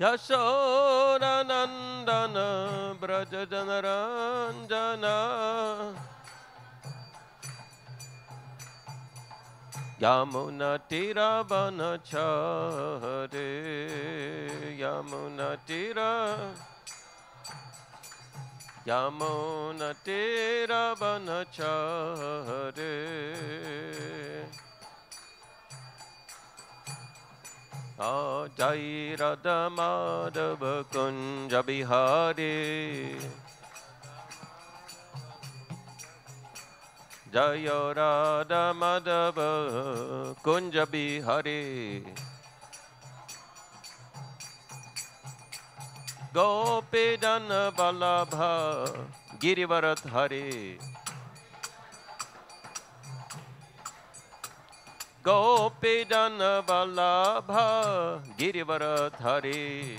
Yashodanandana Braja Janaranjana Yamuna Tiravana Chare Yamuna Tiravana Chare Jai Radha Madhava Kunja Bihari Jaya Radha Madhava Kunja Bihari Gopidana Balabha Girivaradhari Gopidana Balabha Girivaradhari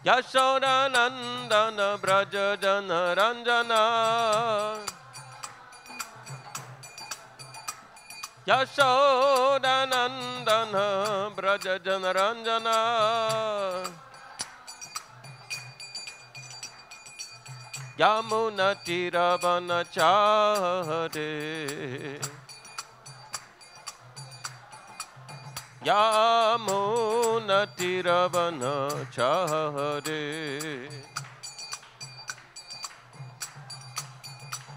Yashodanandana Braja Janaranjana Yashodanandana Braja Janaranjana Yamuna Tiravana Chare Yamuna Tiravana Chare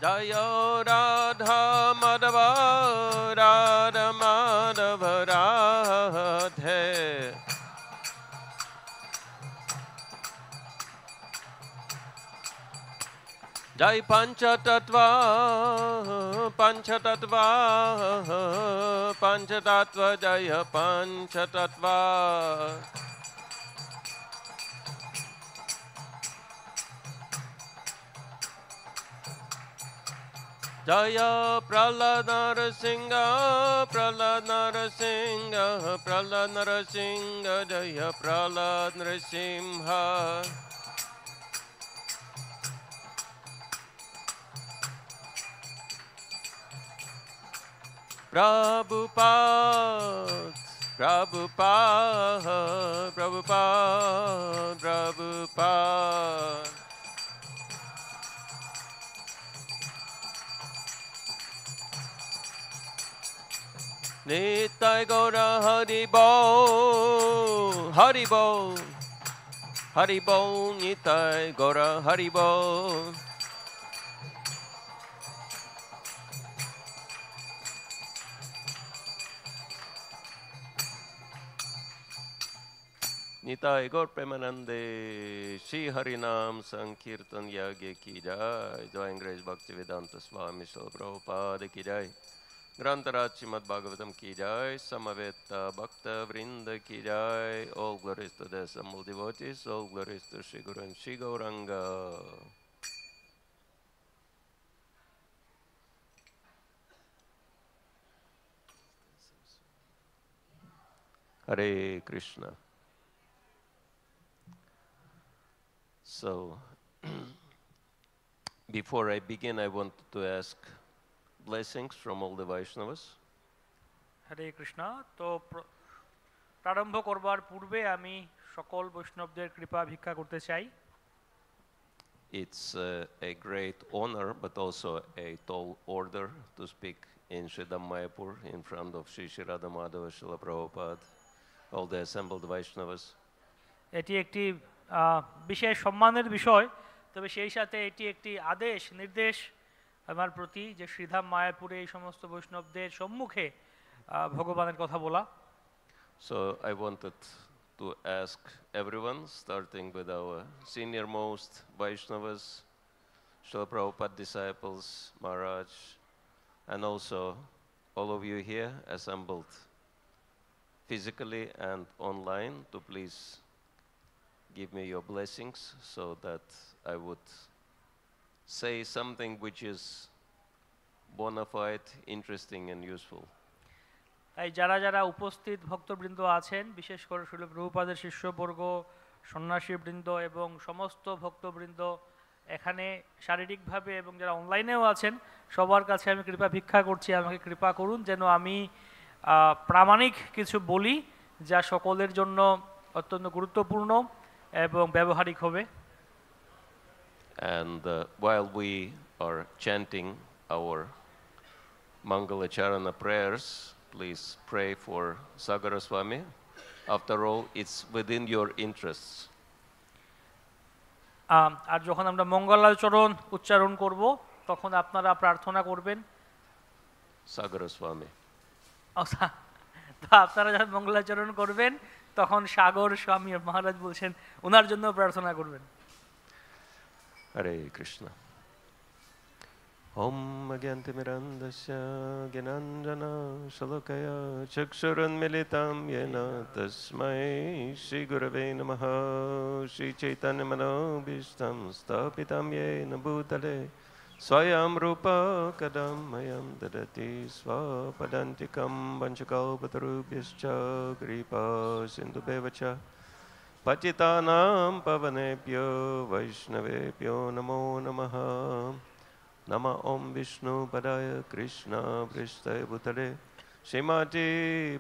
Jaya Radha Madhava Radha Madhava Radhe Jai Panchatattva Panchatattva Panchatattva Jaya Panchatattva Jaya Prahlad Narasingha Prahlad Narasingha Prahlad Narasingha Jaya Prahlad Narasimha Prabhupada, Prabhupada, Prabhupada, Prabhupada. Nitai Gaura Haribo, Haribo, Haribo, Nitai Gaura Haribo. Nitai Gaur Premanande Shri Harinam Sankirtan Yagya Ki Jai Jai English Bhaktivedanta Swami Srila Prabhupada Ki Jai Grantaraj Srimad Bhagavatam Ki Jai Samaveta Bhakta Vrinda Ki Jai All glories to the assembled devotees, all glories to Shri Guru and Shri Gauranga. Hare Krishna. So, before I begin, I want to ask blessings from all the Vaishnavas. হরে কৃষ্ণ। তো প্রারম্ভ করবার পূর্বে আমি সকল বৈষ্ণবদের কৃপা ভিক্ষা করতে চাই। It's a great honor, but also a tall order to speak in Sridham Mayapur in front of Sri Sri Radha Madhava Srila Prabhupada, all the assembled Vaishnavas. এটি একটি বিশেষ সম্মানের বিষয়, তবে সেই সাথে এটি একটি আদেশ নির্দেশ আমার প্রতি যে শ্রীধাম মায়াপুরে এই সমস্ত বৈষ্ণবদের সম্মুখে ভগবানের কথা বলা। So I wanted to ask everyone, starting with our senior most Vaishnavas, Srila Prabhupada disciples, Maharaj, and also all of you here assembled physically and online, to please give me your blessings so that I would say something which is bona fide, interesting and useful. তাই যারা যারা উপস্থিত ভক্তবৃন্দ আছেন, বিশেষ করে শিল প্রভুপাদের শিষ্যবর্গ, সন্ন্যাসীবৃন্দ এবং সমস্ত ভক্তবৃন্দ এখানে শারীরিকভাবে এবং যারা অনলাইনেও আছেন, সবার কাছে আমি কৃপা ভিক্ষা করছি, আমাকে কৃপা করুন যেন আমি প্রামাণিক কিছু বলি যা সকলের জন্য অত্যন্ত গুরুত্বপূর্ণ এবং ব্যবহারিক হবে। And while we are chanting our Mangalacharana prayers, please pray for Sagara Swami. After all, it's within your interests. আর যখন আমরা মঙ্গলাচরণ উচ্চারণ করব তখন আপনারা প্রার্থনা করবেন Sagara Swami. তো আপনারা যখন মঙ্গলাচরণ করবেন তখন সাগর স্বামী মহারাজ বলছেন ওনার জন্য প্রার্থনা করবেন। Hare Krishna. Om Agyantimirandasya Gyananjana Shalakaya Chakshurunmilitam Yena Tasmai Shri Gurave Namaha Shri Chaitanya Manobishtam Stapitam Yena Bhutale Swayam Rupa Kadam Mayam Dadati Swapadantikam Vanchakalpatarubhyascha Kripa Sindhubevacha Pacitanam Pavanebhyo Vaishnavebhyo Namo Namaha Nama Om Vishnu Padaya Krishna Prishthaya Bhutale Srimati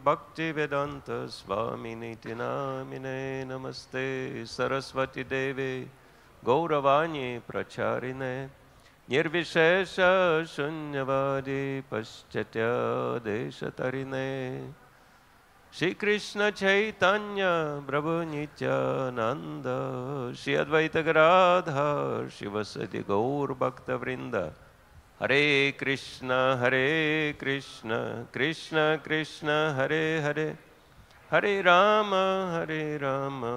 Bhakti Vedanta Swami Niti Namine Namaste Saraswati Devi Gauravani Pracharine Nirvishesha Shunyavadi Paschatya Deshatarine Shri Krishna Chaitanya Prabhu Nityananda Shri Advaita Gadadhar Shivasati Gaur Bhakta Vrinda Hare Krishna Krishna Krishna Hare Hare Hare Rama Rama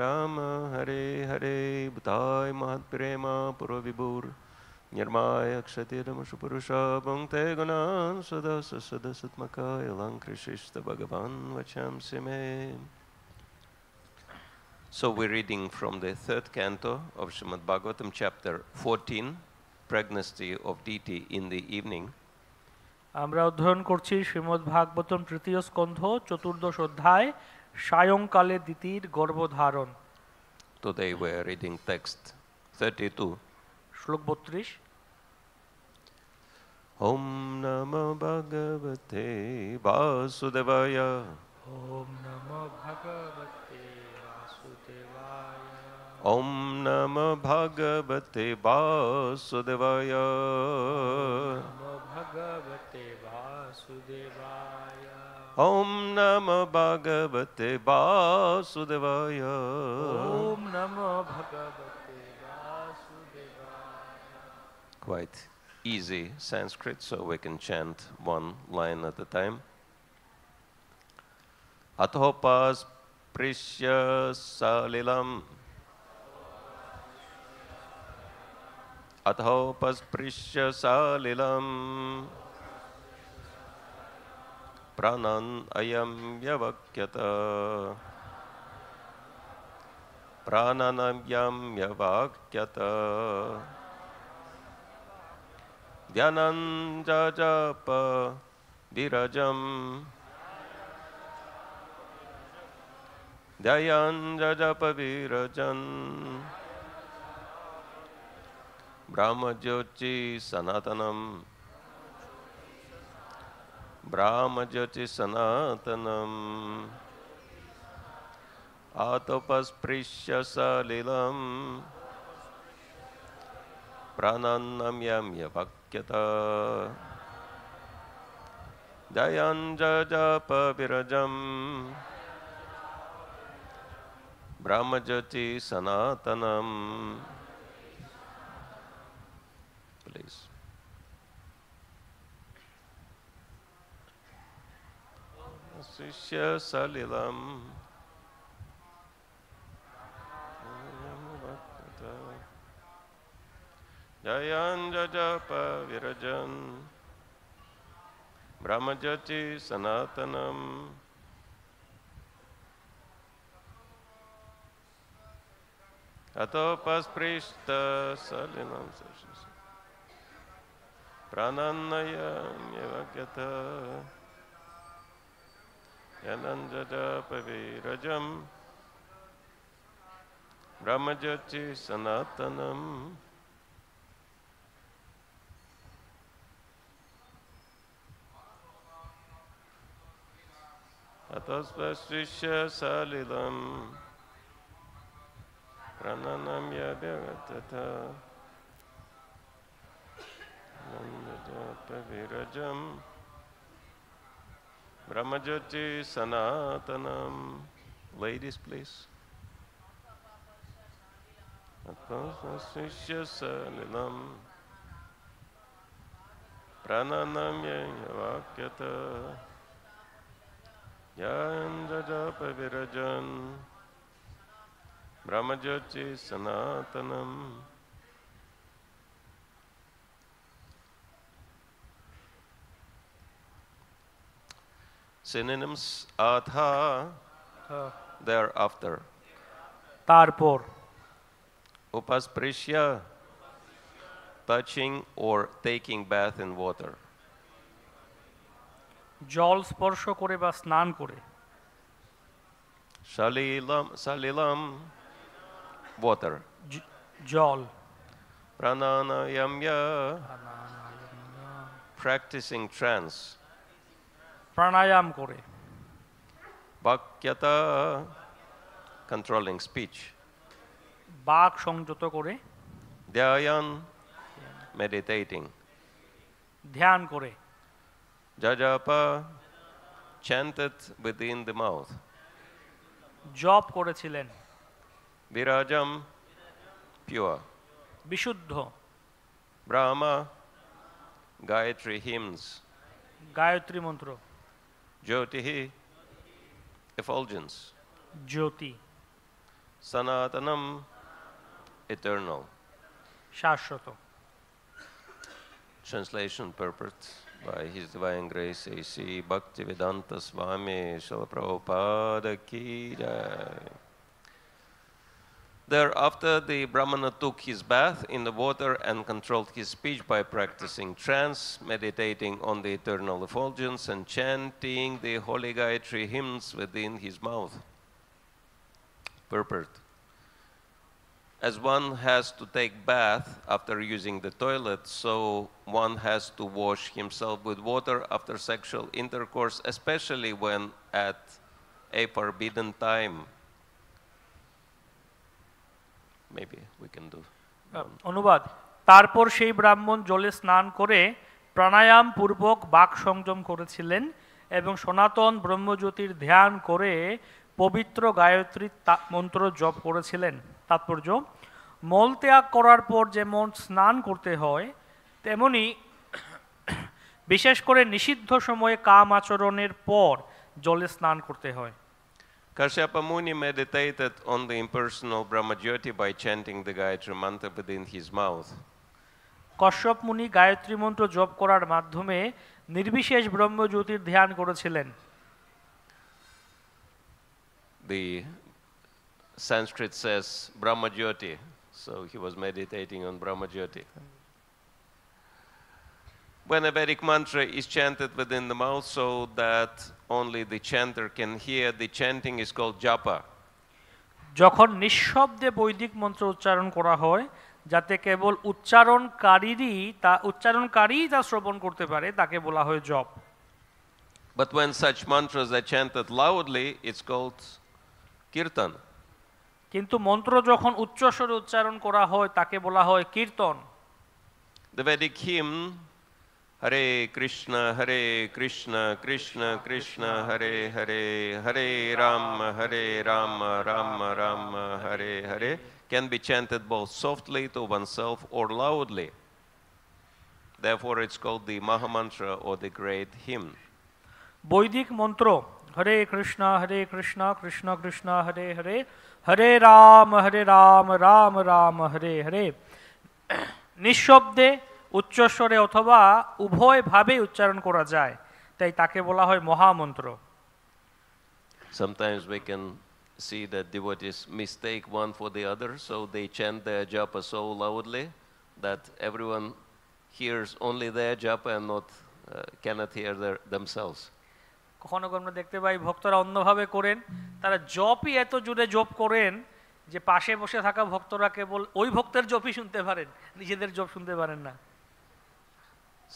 Rama Hare Hare Bhutai Mahat Prema Puravibur Nirmaya Kshatirama Shupurusha Bhangte Gunan Sadasa Sadasatmakaya Lankrishishta Bhagavan Vacham Sime. So we're reading from the third canto of Srimad Bhagavatam, chapter 14, Pregnancy of Deity in the Evening. আমরা অধ্যয়ন করছি শ্রীমদ্ ভাগবতম তৃতীয় স্কন্ধ চতুর্দশ অধ্যায় সায়ংকালে দিতির গর্ভধারণ। Today we are reading text 32. শ্লোক 32। Om Namo Bhagavate Vasudevaya. Om Namo Bhagavate Vasudevaya. Om Namo Bhagavate Vasudevaya. Namo Bhagavate Vasudevaya. Om Namo Bhagavate Vasudevaya. Om Namo Bhagavate Vasudevaya. Quite easy Sanskrit, so we can chant one line at a time. Athopas Prishya Salilam. Athopas Prishya Salilam. Pranan Ayam Yavakyata. Prananam Yam Yavakyata. Dhyananjajapa Virajam. Dhyanjajapa Virajan. Brahmajyoti Sanatanam. Brahmajyoti Sanatanam. Atopasprisya Salilam. Prananam Yam Yavakyata. Dhyanjajapa Virajam. Brahmajyoti Sanatanam. Please. Sishya Salilam. Dhyanjajapa Virajan. Brahmajyoti Sanatanam. Atopasprishtha Salilam. Prananayam Yavakyata. Dhyananjajapa Virajam. Brahmajyoti Sanatanam. Tasvasrisya salilam prananamya bhagatata nandajapa virajam brahmajyoti sanatanam. Ladies, please. Tasvasrisya salilam prananamya vakyata Yandajapa virajan brahmajyoti sanatanam. Synonyms: atha, thereafter. তারপর, Upasprishya, touching or taking bath in water. জল স্পর্শ করে বা স্নান করে। Salilam, water. জল। Prananayamya, practicing trance. প্রাণায়াম করে। Bhakyata, controlling speech. বাক সংযত করে। Dhyayan, meditating. ধ্যান করে। Jajapa, chanted within the mouth. জপ করেছিলেন। Virajam, pure. বিশুদ্ধ। Brahma, Gayatri hymns. গায়ত্রী মন্ত্র। Jyotihi, effulgence. Jyoti. Sanatanam, eternal. Shashwata. Translation purport by His Divine Grace A.C. Bhaktivedanta Swami Srila Prabhupada Ki Jai. Thereafter, the Brahmana took his bath in the water and controlled his speech by practicing trance, meditating on the eternal effulgence, and chanting the holy Gayatri hymns within his mouth. Purport. As one has to take bath after using the toilet, so one has to wash himself with water after sexual intercourse, especially when at a forbidden time. Maybe we can do. অনুবাদ: তারপর সেই ব্রাহ্মণ জলে স্নান করে প্রাণায়াম পূর্বক বাক সংযম করেছিলেন এবং সনাতন ব্রহ্মজ্যোতির ধ্যান করে পবিত্র গায়ত্রী মন্ত্র জপ করেছিলেন। তাৎপর্য: মল ত্যাগ করার পর যেমন স্নান করতে হয়, তেমনি বিশেষ করে নিষিদ্ধ সময়ে কাম আচরণের পর জলে স্নান করতে হয়। Kashyapa Muni meditated on the impersonal Brahmajyoti by chanting the Gayatri mantra within his mouth. Kashyap মুনি গায়ত্রী মন্ত্র জপ করার মাধ্যমে নির্বিশেষ ব্রহ্মজ্যোতির ধ্যান করেছিলেন। The Sanskrit says Brahmajyoti, so he was meditating on Brahmajyoti. When a Vedic mantra is chanted within the mouth so that only the chanter can hear, the chanting is called japa. যখন নিঃশব্দে বৈদিক মন্ত্র উচ্চারণ করা হয় যাতে কেবল উচ্চারণকারী তা শ্রবণ করতে পারে, তাকে বলা হয় জপ। But when such mantras are chanted loudly, it's called kirtan. কিন্তু মন্ত্র যখন উচ্চস্বরে উচ্চারণ করা হয় তাকে বলা হয় কীর্তন। The Vedic hymn Hare Krishna, Krishna Krishna, Hare Hare, Hare Rama, Rama Rama, Hare Hare can be chanted both softly to oneself or loudly. Therefore, it's called the Mahamantra or the great hymn. বৈদিক মন্ত্র হরে কৃষ্ণ কৃষ্ণ কৃষ্ণ হরে হরে, হরে রাম রাম রাম হরে হরে নিঃশব্দে, উচ্চস্বরে অথবা উভয়ভাবে উচ্চারণ করা যায়, তাই তাকে বলা হয় মহামন্ত্র। Sometimes we can see that devotees mistake one for the other, so they chant their japa so loudly that everyone hears only their japa and cannot hear themselves. কখনো আমরা দেখতে পাই ভক্তরা অন্যভাবে করেন, তারা জপই এত জোরে জপ করেন যে পাশে বসে থাকা ভক্তরা কেবল ওই ভক্তের জপই শুনতে পারেন, নিজেদের জপ শুনতে পারেন না।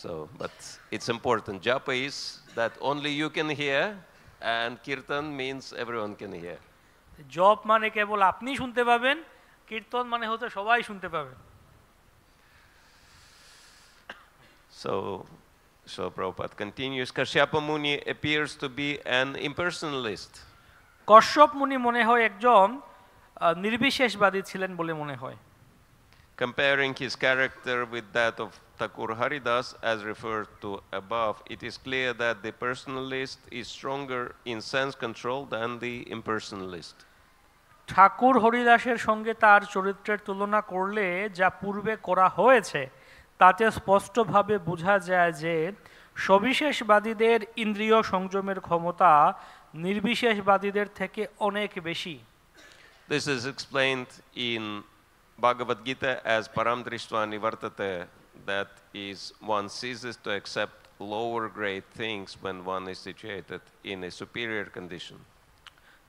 So, but it's important. Japa is that only you can hear, And kirtan means everyone can hear. জপ মানে কেবল আপনি শুনতে পাবেন, কীর্তন মানে হচ্ছে সবাই শুনতে পাবে। So Srila Prabhupada continues, Kashyapa Muni appears to be an impersonalist. Kashyap মুনি মনে হয় একজন নির্বিশেষবাদী ছিলেন বলে মনে হয়। Comparing his character with that of Thakur Haridas as referred to above, it is clear that the personalist is stronger in sense control than the impersonalist. ঠাকুর হরিদাসের সঙ্গে তার চরিত্রের তুলনা করলে যা পূর্বে করা হয়েছে তাতে স্পষ্টভাবে বোঝা যায় যে সবিশেষবাদীদের ইন্দ্রিয় সংযমের ক্ষমতা নির্বিশেষবাদীদের থেকে অনেক বেশি। This is explained in Bhagavad Gita as param drishtva nivartate, that is, one ceases to accept lower grade things when one is situated in a superior condition.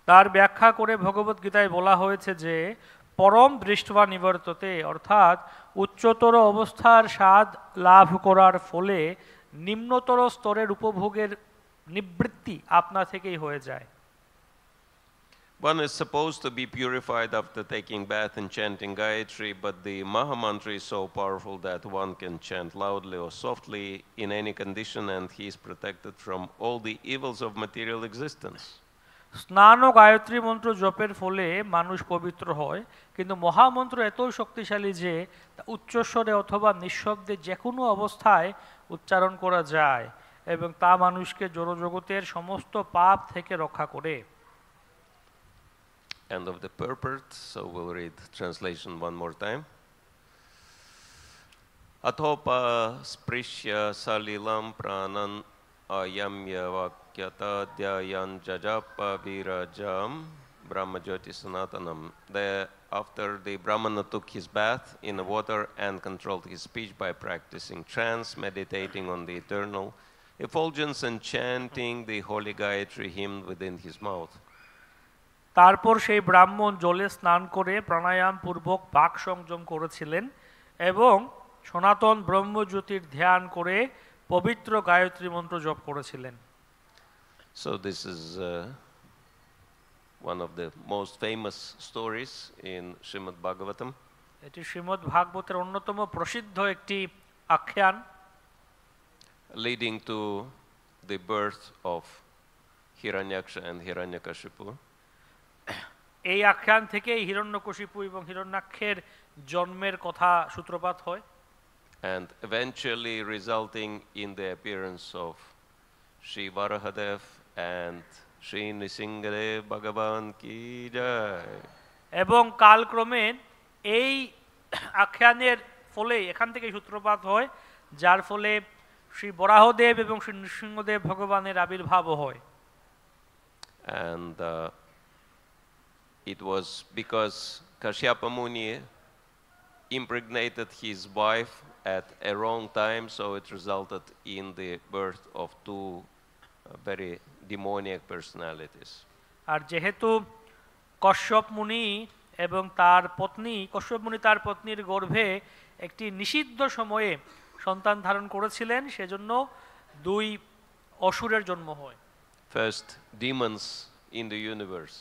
তার ব্যাখ্যা করে ভগবত গীতায় বলা হয়েছে যে পরম দৃষ্টবা নিবর্ততে, অর্থাৎ উচ্চতর অবস্থার স্বাদ লাভ করার ফলে নিম্নতর স্তরের উপভোগের নিবৃত্তি আপনা থেকেই হয়ে যায়। One is supposed to be purified after taking bath and chanting Gayatri, but the Mahamantra is so powerful that one can chant loudly or softly in any condition, and he is protected from all the evils of material existence. স্নান ও গায়ত্রী মন্ত্র জপের ফলে মানুষ পবিত্র হয়, কিন্তু মহামন্ত্র এতই শক্তিশালী যে উচ্চস্বরে অথবা নিঃশব্দে যে কোনো অবস্থায় উচ্চারণ করা যায় এবং তা মানুষকে জড়জগতের সমস্ত পাপ থেকে রক্ষা করে। End of the purport, so we'll read translation one more time. Athopa sprishya salilam pranan ayamya vakyata dhyayan jajapa virajam brahmajyoti sanatanam. After the Brahmana took his bath in the water and controlled his speech by practicing trance, meditating on the eternal effulgence and chanting the holy Gayatri hymn within his mouth. তারপর সেই ব্রাহ্মণ জলে স্নান করে প্রাণায়াম পূর্বক বাক সংযম করেছিলেন এবং সনাতন ব্রহ্মজ্যোতির ধ্যান করে পবিত্র গায়ত্রী মন্ত্র জপ করেছিলেন। So this is one of the most famous stories in Srimad Bhagavatam. এটি শ্রীমদ্ ভাগবতের অন্যতম প্রসিদ্ধ একটি আখ্যান, leading to the birth of Hiranyaksha and Hiranyakashipu. এই আখ্যান থেকেই হিরণ্যকশিপু এবং হিরণ্যাক্ষের জন্মের কথা সূত্রপাত হয়, and eventually resulting in the appearance of Sri Varahadev and Sri Nrsimhadev Bhagavan ki jai. এবং কালক্রমে এই আখ্যানের ফলে এখান থেকে সূত্রপাত হয়, যার ফলে শ্রী বরাহদেব এবং শ্রী নৃসিংহদেব ভগবানের আবির্ভাব হয়। And it was because Kashyapa Muni impregnated his wife at a wrong time, so it resulted in the birth of two very demoniac personalities. আর যেহেতু কশ্যপ মুনি এবং তার পত্নী, কশ্যপ মুনি তার পত্নীর গর্ভে একটি নিষিদ্ধ সময়ে সন্তান ধারণ করেছিলেন, সেজন্য দুই অসুরের জন্ম হয়। First demons in the universe.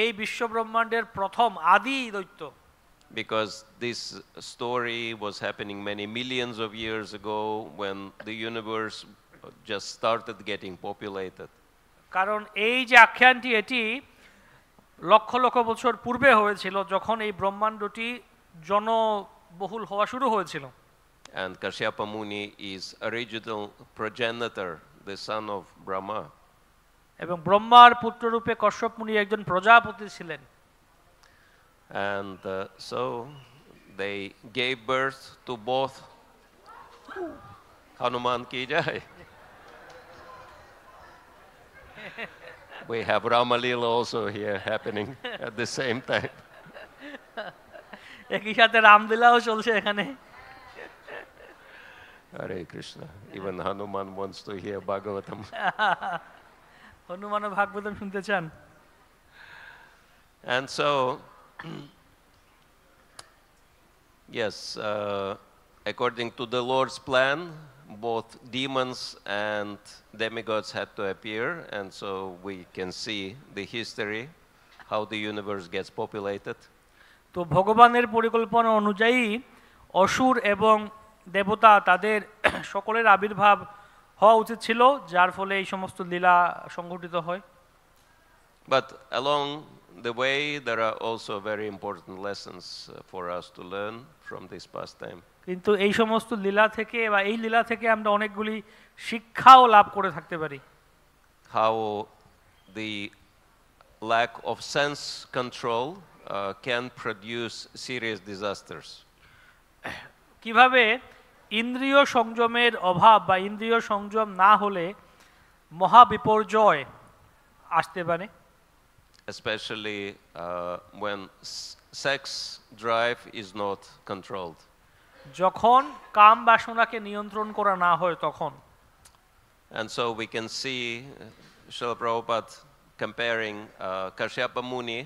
এই বিশ্বব্রহ্মাণ্ডের প্রথম আদি দৈত্য। Because this story was happening many millions of years ago when the universe just started getting populated. কারণ এই যে আখ্যানটি এটি লক্ষ লক্ষ বছর পূর্বে হয়েছিল, যখন এই ব্রহ্মাণ্ডটি জনবহুল হওয়া শুরু হয়েছিল। And Kashyapa Muni is original progenitor, the son of Brahma. এবং ব্রহ্মার পুত্ররূপে কশ্যপ মুনি একজন প্রজাপতি ছিলেন। And so they gave birth to both Hanuman ki jai. We have Ramalila also here happening at the same time. একই সাথে রামলীলাও চলছে এখানে। Hare Krishna. Even Hanuman wants to hear Bhagavatam. Hanuman Bhagavatam শুনতে চান। And so, yes, according to the Lord's plan, both demons and demigods had to appear, and so we can see the history, how the universe gets populated. তো ভগবানের পরিকল্পনা অনুযায়ী অসুর এবং দেবতা তাদের সকলের আবির্ভাব হওয়া উচিত ছিল, যার ফলে এই সমস্ত লীলা সংঘটিত হয়। But along the way, there are also very important lessons for us to learn from this pastime. কিন্তু এই সমস্ত লীলা থেকে বা এই লীলা থেকে আমরা অনেকগুলি শিক্ষাও লাভ করে থাকতে পারি। How the lack of sense control can produce serious disasters. কিভাবে ইন্দ্রিয় সংযমের অভাব বা ইন্দ্রিয় সংযম না হলে মহাবিপর্যয় আসতে পারে। Especially when sex drive is not controlled. যখন কাম বাসনাকে নিয়ন্ত্রণ করা না হয় তখন। And so we can see Srila Prabhupada comparing Kashyapa Muni,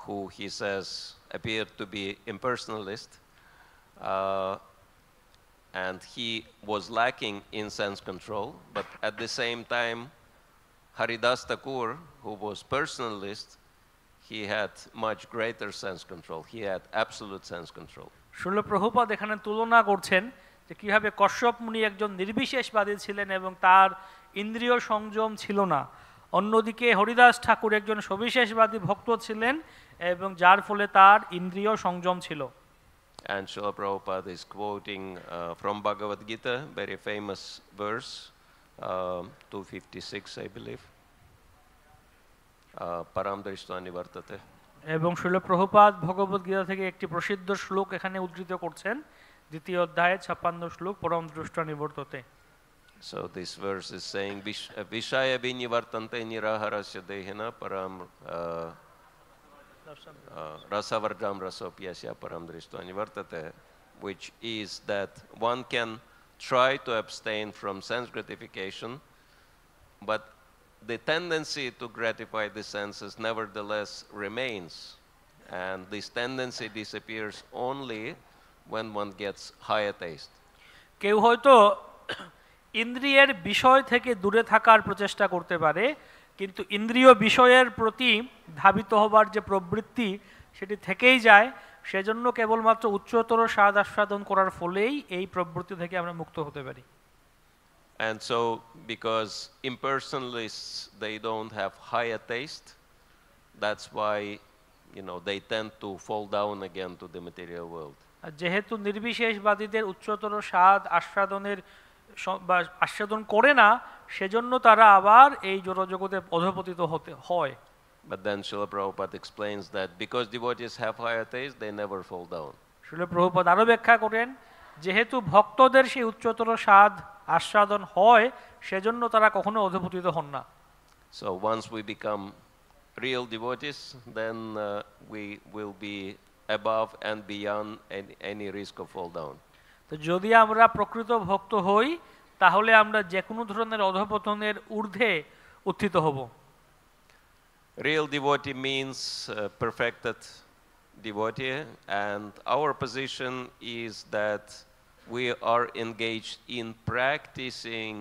who he says appeared to be impersonalist, and he was lacking in sense control, but at the same time Haridas Thakur, who was personalist, he had much greater sense control. He had absolute sense control. Srila Prabhupada এখানে তুলনা করছেন যে কিভাবে কশ্যপ মুনি একজন নির্বিশেষবাদী ছিলেন এবং তার ইন্দ্রিয় সংযম ছিল না, অন্যদিকে হরিদাস ঠাকুর একজন সবিশেষবাদী ভক্ত ছিলেন এবং যার ফলে তার ইন্দ্রিয় সংযম ছিল। And Srila Prabhupada is quoting from Bhagavad Gita, very famous verse, 256, I believe. Param Drishta Nivartate. এবং শ্রীল প্রভুপাদ ভগবদ গীতা থেকে একটি প্রসিদ্ধ শ্লোক এখানে উদ্ধৃত করছেন, দ্বিতীয় অধ্যায়ে 56 শ্লোক, পরম দৃষ্টা নিবর্ততে। So this verse is saying Vishaya vinivartante niraharasya dehena param rasavarjam rasopyasya param drishta nivartate, which is that one can try to abstain from sense gratification, but the tendency to gratify the senses nevertheless remains, and this tendency disappears only when one gets higher taste. কেউ হয়তো ইন্দ্রিয়ের বিষয় থেকে দূরে থাকার প্রচেষ্টা করতে পারে, কিন্তু ইন্দ্রিয় বিষয়ের প্রতি ধাবিত হবার যে প্রবৃত্তি সেটি থেকেই যায়, সেজন্য কেবলমাত্র উচ্চতর স্বাদ আস্বাদন করার ফলেই এই প্রবৃত্তি থেকে আমরা মুক্ত হতে পারি। And so, because impersonalists, they don't have higher taste, that's why, they tend to fall down again to the material world. যেহেতু নির্বিশেষবাদীদের উচ্চতর স্বাদ আস্বাদনের বা আস্বাদন করে না, সেজন্য তারা আবার এই জড়জগতে অধঃপতিত হতে হয়। But then Srila Prabhupada explains that because devotees have higher taste, they never fall down. Srila Prabhupada আরো ব্যাখ্যা করেন, যেহেতু ভক্তদের সেই উচ্চতর স্বাদ আস্বাদন হয়, সেজন্য তারা কখনো অধঃপতিত হন না। So once we become real devotees, then we will be above and beyond any risk of fall down. তো যদি আমরা প্রকৃত ভক্ত হই, তাহলে আমরা যে কোনো ধরনের অধঃপতনের ঊর্ধ্বে উত্থিত হব। Real devotee means perfected devotee, and our position is that we are engaged in practicing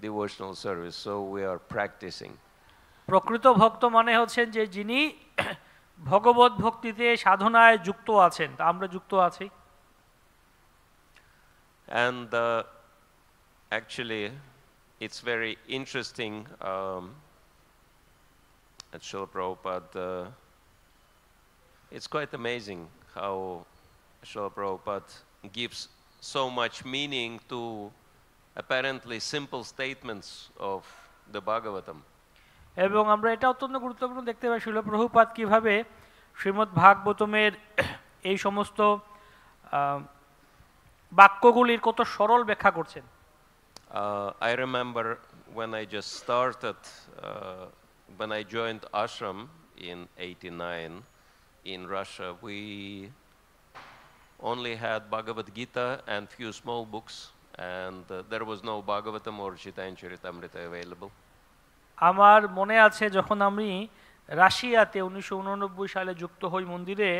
devotional service, so we are practicing. প্রকৃত ভক্ত মানে হচ্ছেন যে যিনি ভগবত ভক্তিতে সাধনায় যুক্ত আছেন, তা আমরা যুক্ত আছি। And actually, it's very interesting at Srila Prabhupada. It's quite amazing how Srila Prabhupada gives so much meaning to apparently simple statements of the Bhagavatam. এবং আমরা এটা অত্যন্ত গুরুত্বপূর্ণ দেখতে পাই শ্রীল প্রভুপাদ কিভাবে শ্রীমদ্ ভাগবতমের এই সমস্ত বাক্যগুলির কত সরল ব্যাখ্যা করছেন। I remember when I just started, when I joined ashram in 89 in Russia, we only had Bhagavad Gita and few small books, and there was no Bhagavatam or Chaitanya Charitamrita available. আমার মনে আছে যখন আমি রাশিয়াতে 1989 সালে যুক্ত হই মন্দিরে,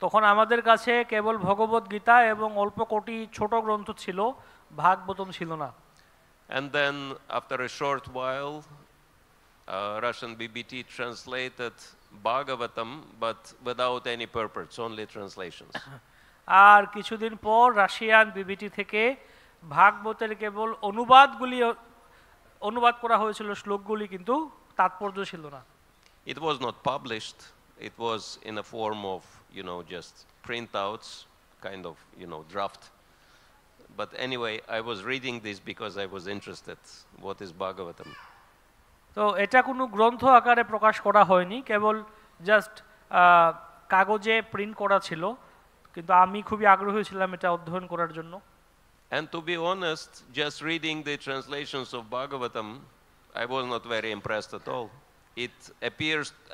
তখন আমাদের কাছে কেবল ভগবত গীতা এবং অল্প কটি ছোট গ্রন্থ ছিল, ভাগবতম ছিল না। And then after a short while, Russian BBT translated Bhagavatam, but without any purpose, only translations. আর কিছুদিন পর রাশিয়ান বিবিটি থেকে ভাগবতের কেবল অনুবাদ করা হয়েছিল, শ্লোকগুলি, কিন্তু তাৎপর্য ছিল না। It was not published. It was in a form of, just printouts, kind of, draft. But anyway, I was reading this because I was interested. What is Bhagavatam? তো এটা কোনো গ্রন্থ আকারে প্রকাশ করা হয়নি, কেবল জাস্ট কাগজে প্রিন্ট করা ছিল, কিন্তু আমি খুবই আগ্রহী ছিলাম এটা অধ্যয়ন করার জন্য। And to be honest, just reading the translations of Bhagavatam, I was not very impressed at all. It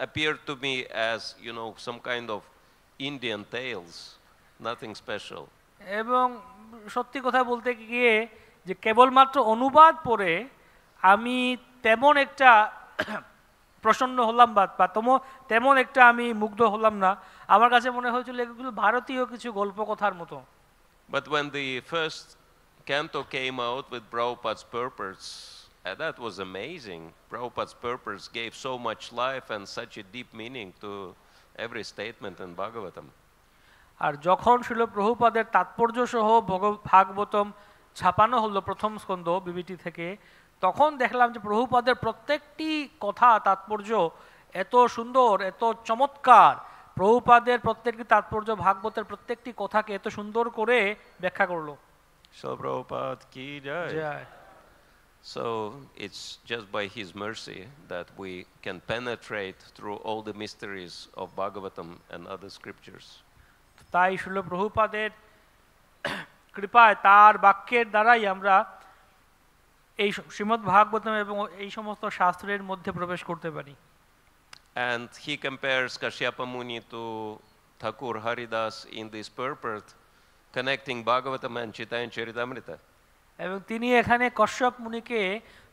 appeared to me as, some kind of Indian tales, nothing special. এবং সত্যি কথা বলতে গিয়ে যে কেবলমাত্র অনুবাদ পড়ে আমি তেমন একটা প্রসন্ন হলাম বা তেমন একটা আমি মুগ্ধ হলাম না। আমার কাছে মনে হয়েছিল এগুলো ভারতীয় কিছু গল্প কথার মতো। But when the first canto came out with Prabhupada's purpose, that was amazing. Prabhupada's purpose gave so much life and such a deep meaning to every statement in Bhagavatam. আর যখন ছিল প্রভুপাদের তাৎপর্য সহ ভাগবতম ছাপানো হলো প্রথম স্কন্ধ বিবিটি থেকে, তখন দেখলাম যে প্রভুপাদের প্রত্যেকটি কথা তাৎপর্য এত সুন্দর, এত চমৎকার। প্রভুপাদের প্রত্যেকটি তাৎপর্য ভাগবতের প্রত্যেকটি কথাকে এত সুন্দর করে ব্যাখ্যা করলো। Srila Prabhupada ki jai. So it's just by his mercy that we can penetrate through all the mysteries of Bhagavatam and other scriptures. তাই ছিল প্রভুপাদের কৃপায়, তার বাক্যের দ্বারাই আমরা এই শ্রীমদ্ ভাগবতম এবং এই সমস্ত শাস্ত্রের মধ্যে প্রবেশ করতে পারি। And he compares Kashyapa Muni to Thakur Haridas in this purport, connecting Bhagavatam and Chaitanya Charitamrita. এবং তিনি এখানে কশ্যপ মুনিকে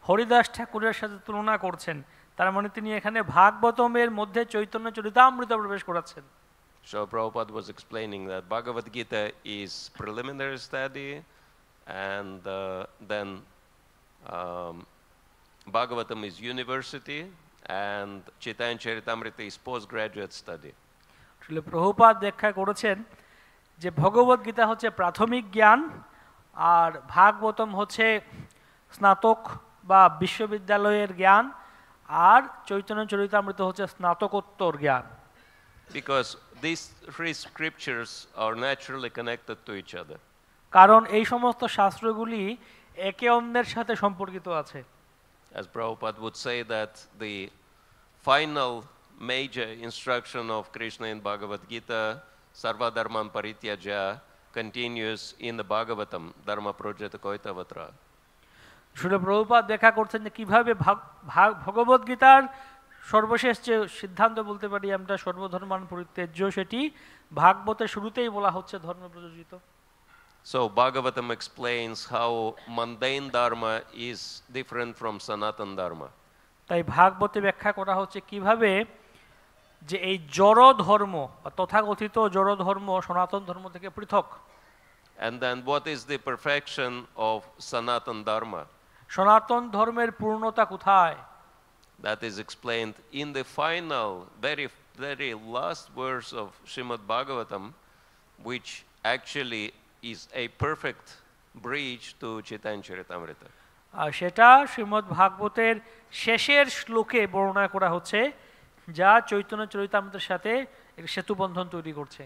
হরিদাস ঠাকুরের সাথে তুলনা করছেন, তার মানে তিনি এখানে ভাগবতমের মধ্যে চৈতন্য চরিতামৃত প্রবেশ করাচ্ছেন। So Prabhupada was explaining that Bhagavad Gita is preliminary study, and then Bhagavatam is university, and Chaitanya Charitamrita is postgraduate study. আসলে প্রভুপাদ ব্যাখ্যা করেছেন যে ভগবদ গীতা হচ্ছে প্রাথমিক জ্ঞান, আর ভাগবতম হচ্ছে স্নাতক বা বিশ্ববিদ্যালয়ের জ্ঞান, আর চৈতন্য চরিতামৃত হচ্ছে স্নাতকোত্তর জ্ঞান। Because these three scriptures are naturally connected to each other. কারণ এই সমস্ত শাস্ত্রগুলি একে অন্যের সাথে সম্পর্কিত আছে। As Prabhupada would say that the final major instruction of Krishna in Bhagavad Gita, Sarva Dharman Parityaja, continues in the Bhagavatam, Dharma Projata Koitavatra. আসলে প্রভুপাদ দেখা করছেন যে কিভাবে ভগবদ গীতার সর্বশেষ যে সিদ্ধান্ত বলতে পারি আমরা, সর্বধর্মান পরিত্যাজ্য, সেটি ভাগবতের শুরুতেই বলা হচ্ছে ধর্ম প্রযোজিত। So Bhagavatam explains how mundane dharma is different from Sanatan dharma. তাই ভাগবতে ব্যাখ্যা করা হচ্ছে কিভাবে যে এই জড় ধর্ম বা তথাকথিত জড় ধর্ম সনাতন ধর্ম থেকে পৃথক। And then what is the perfection of Sanatan dharma? সনাতন ধর্মের পূর্ণতা কোথায়? That is explained in the final, very, very last verse of Srimad Bhagavatam, which actually is a perfect bridge to Chaitanya Charitamrita. আর সেটা শ্রীমদ্ ভাগবতের শেষের শ্লোকে বর্ণনা করা হচ্ছে, যা চৈতন্য চরিতামৃতের সাথে এক সেতু বন্ধন তৈরি করছে।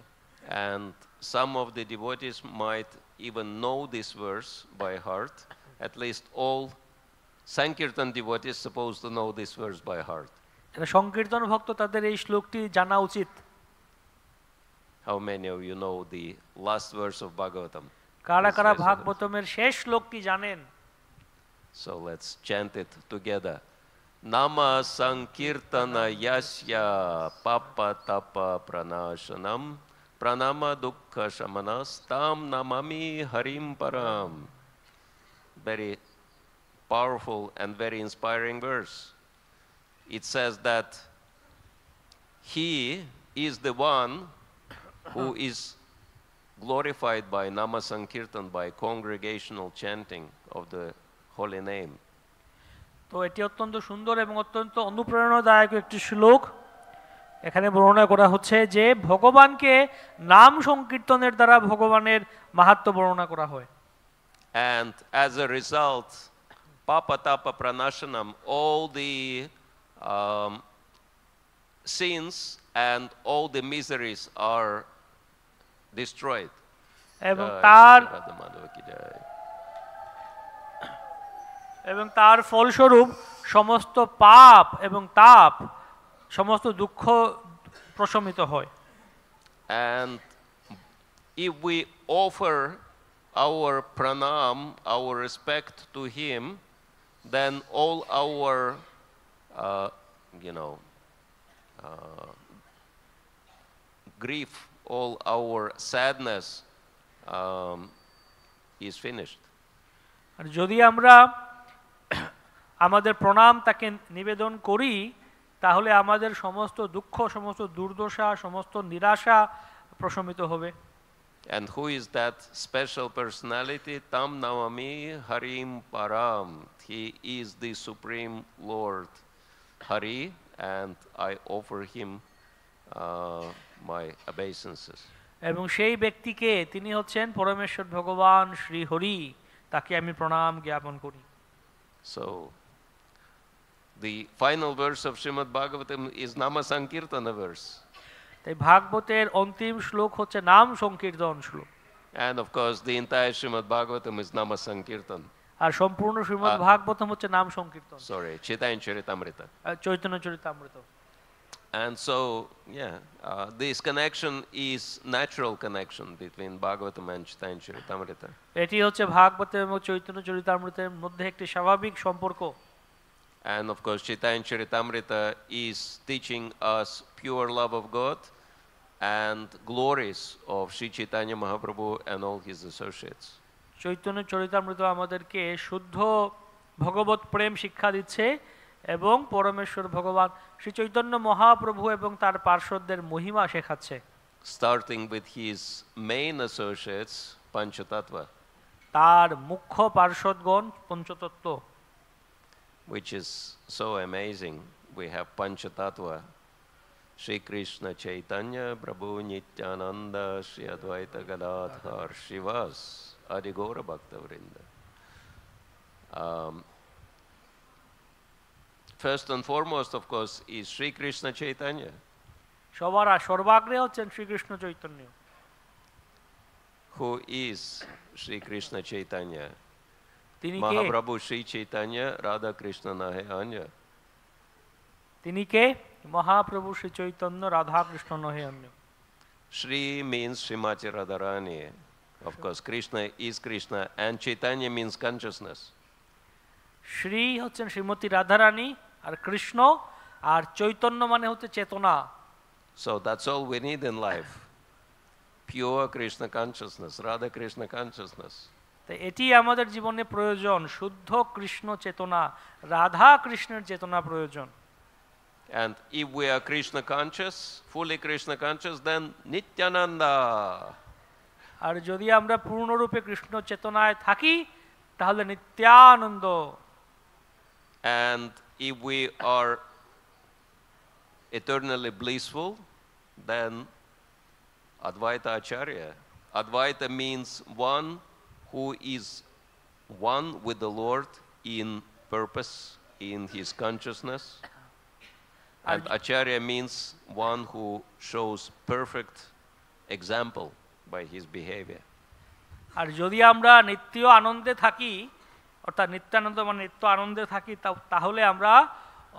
And some of the devotees might even know this verse by heart. At least all Sankirtan devotees supposed to know this verse by heart. এটা সংকীর্তন ভক্ত, তাদের এই শ্লোকটি জানা উচিত। How many of you know the last verse of Bhagavatam? কারা কারা ভাগবতমের শেষ শ্লোকটি জানেন? So let's chant it together. Nama Sankirtana Yasya Papa Tapa Pranashanam Pranama Dukkha Shamanas Tam Namami Harim Param. Very powerful and very inspiring verse. It says that He is the one who is glorified by Nama Sankirtan, by congregational chanting of the holy name. তো এটি অত্যন্ত সুন্দর এবং অত্যন্ত অনুপ্রেরণাদায়ক একটি শ্লোক। এখানে বর্ণনা করা হচ্ছে যে ভগবানকে নাম সংকীর্তনের দ্বারা ভগবানের মাহাত্ম্য বর্ণনা করা হয়। And as a result, Papa Tapa Pranashanam, all the sins and all the miseries are destroyed. এবং তার ফলস্বরূপ সমস্ত পাপ এবং তাপ, সমস্ত দুঃখ প্রশমিত হয়। And if we offer our pranam, our respect to him, then all our grief, all our sadness is finished. আর যদি আমরা আমাদের প্রণাম তাকে নিবেদন করি, তাহলে আমাদের সমস্ত দুঃখ, সমস্ত দুর্দশা, সমস্ত নিরাশা প্রশমিত হবে। And who is that special personality? Tam Namami Harim Param. He is the Supreme Lord Hari, and I offer him my obeisances. এবং সেই ব্যক্তিকে, তিনি হচ্ছেন পরমেশ্বর ভগবান শ্রী হরি, তাকে আমি প্রণাম জ্ঞাপন করি। So the final verse of Srimad Bhagavatam is Nama Sankirtana verse. তাই ভাগবতের অন্তিম শ্লোক হচ্ছে নাম সংকীর্তন শ্লোক। And of course the entire Srimad Bhagavatam is Nama Sankirtan. আর সম্পূর্ণ শ্রীমদ্ ভাগবতম হচ্ছে নাম সংকীর্তন। Sorry, Chaitanya Charitamrita. Chaitanya Charitamrita. And so, this connection is natural connection between Bhagavatam and Chaitanya Charitamrita. এটি হচ্ছে ভাগবত এবং চৈতন্য চরিতামৃতের মধ্যে একটি স্বাভাবিক সম্পর্ক। And of course, Chaitanya Charitamrita is teaching us pure love of God and glories of Sri Chaitanya Mahaprabhu and all his associates. Chaitanya Charitamrita আমাদেরকে শুদ্ধ ভগবত প্রেম শিক্ষা দিচ্ছে এবং পরমেশ্বর ভগবান শ্রী চৈতন্য মহাপ্রভু এবং তার পার্শ্বদের মহিমা শেখাচ্ছে। Starting with his main associates, Panchatattva, তার মুখ্য পার্শ্বদগণ পঞ্চতত্ত্ব, which is so amazing. We have Panchatattva, Shri Krishna Chaitanya Prabhu Nityananda Shri Advaita Gadadhar Shivas Adi Gaura Bhakta Vrinda. First and foremost, of course, is Shri Krishna Chaitanya. সর্বাগ্রে হচ্ছেন Shrikrishna Chaitanya. Who is Shri Krishna Chaitanya? তিনি কে? Mahaprabhu Shri Chaitanya Radha Krishna Nahe Anya. তিনি কে? মহাপ্রভু শ্রী চৈতন্য, রাধা কৃষ্ণ নহে অন্য। Shri means Srimati Radharani. Of course, Krishna is Krishna, and Chaitanya means consciousness. Shri হচ্ছেন শ্রীমতী রাধারানী, আর কৃষ্ণ, আর চৈতন্য মানে হচ্ছে চেতনা। So that's all we need in life. Pure Krishna consciousness, Radha Krishna consciousness. তো এটি আমাদের জীবনে প্রয়োজন, শুদ্ধ কৃষ্ণ চেতনা, রাধা কৃষ্ণের চেতনা প্রয়োজন। And if we are Krishna conscious, fully Krishna conscious, then Nityananda. আর যদি আমরা পূর্ণরূপে কৃষ্ণ চেতনায় থাকি, তাহলে Nityananda. And if we are eternally blissful, then Advaita Acharya. Advaita means one who is one with the Lord in purpose, in his consciousness. And Acharya means one who shows perfect example by his behavior. আর যদি আমরা নিত্য আনন্দে থাকি, অর্থাৎ নিত্যানন্দ মানে নিত্য আনন্দে থাকি, তাহলে আমরা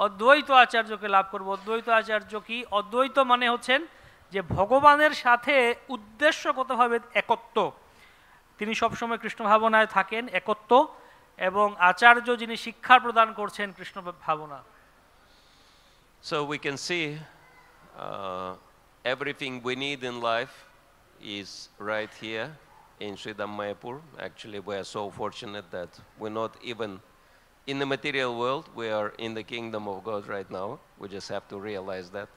অদ্বৈত আচার্যকে লাভ করব। অদ্বৈত আচার্য কি? অদ্বৈত মানে হচ্ছেন যে ভগবানের সাথে উদ্দেশ্যগতভাবে একত্ব। তিনি সবসময় কৃষ্ণ ভাবনায় থাকেন, একত্ব, এবং আচার্য যিনি শিক্ষা প্রদান করছেন কৃষ্ণ ভাবনা। So we can see everything we need in life is right here in Sridham Mayapur. Actually, we are so fortunate that we're not even in the material world. We are in the kingdom of God right now. We just have to realize that.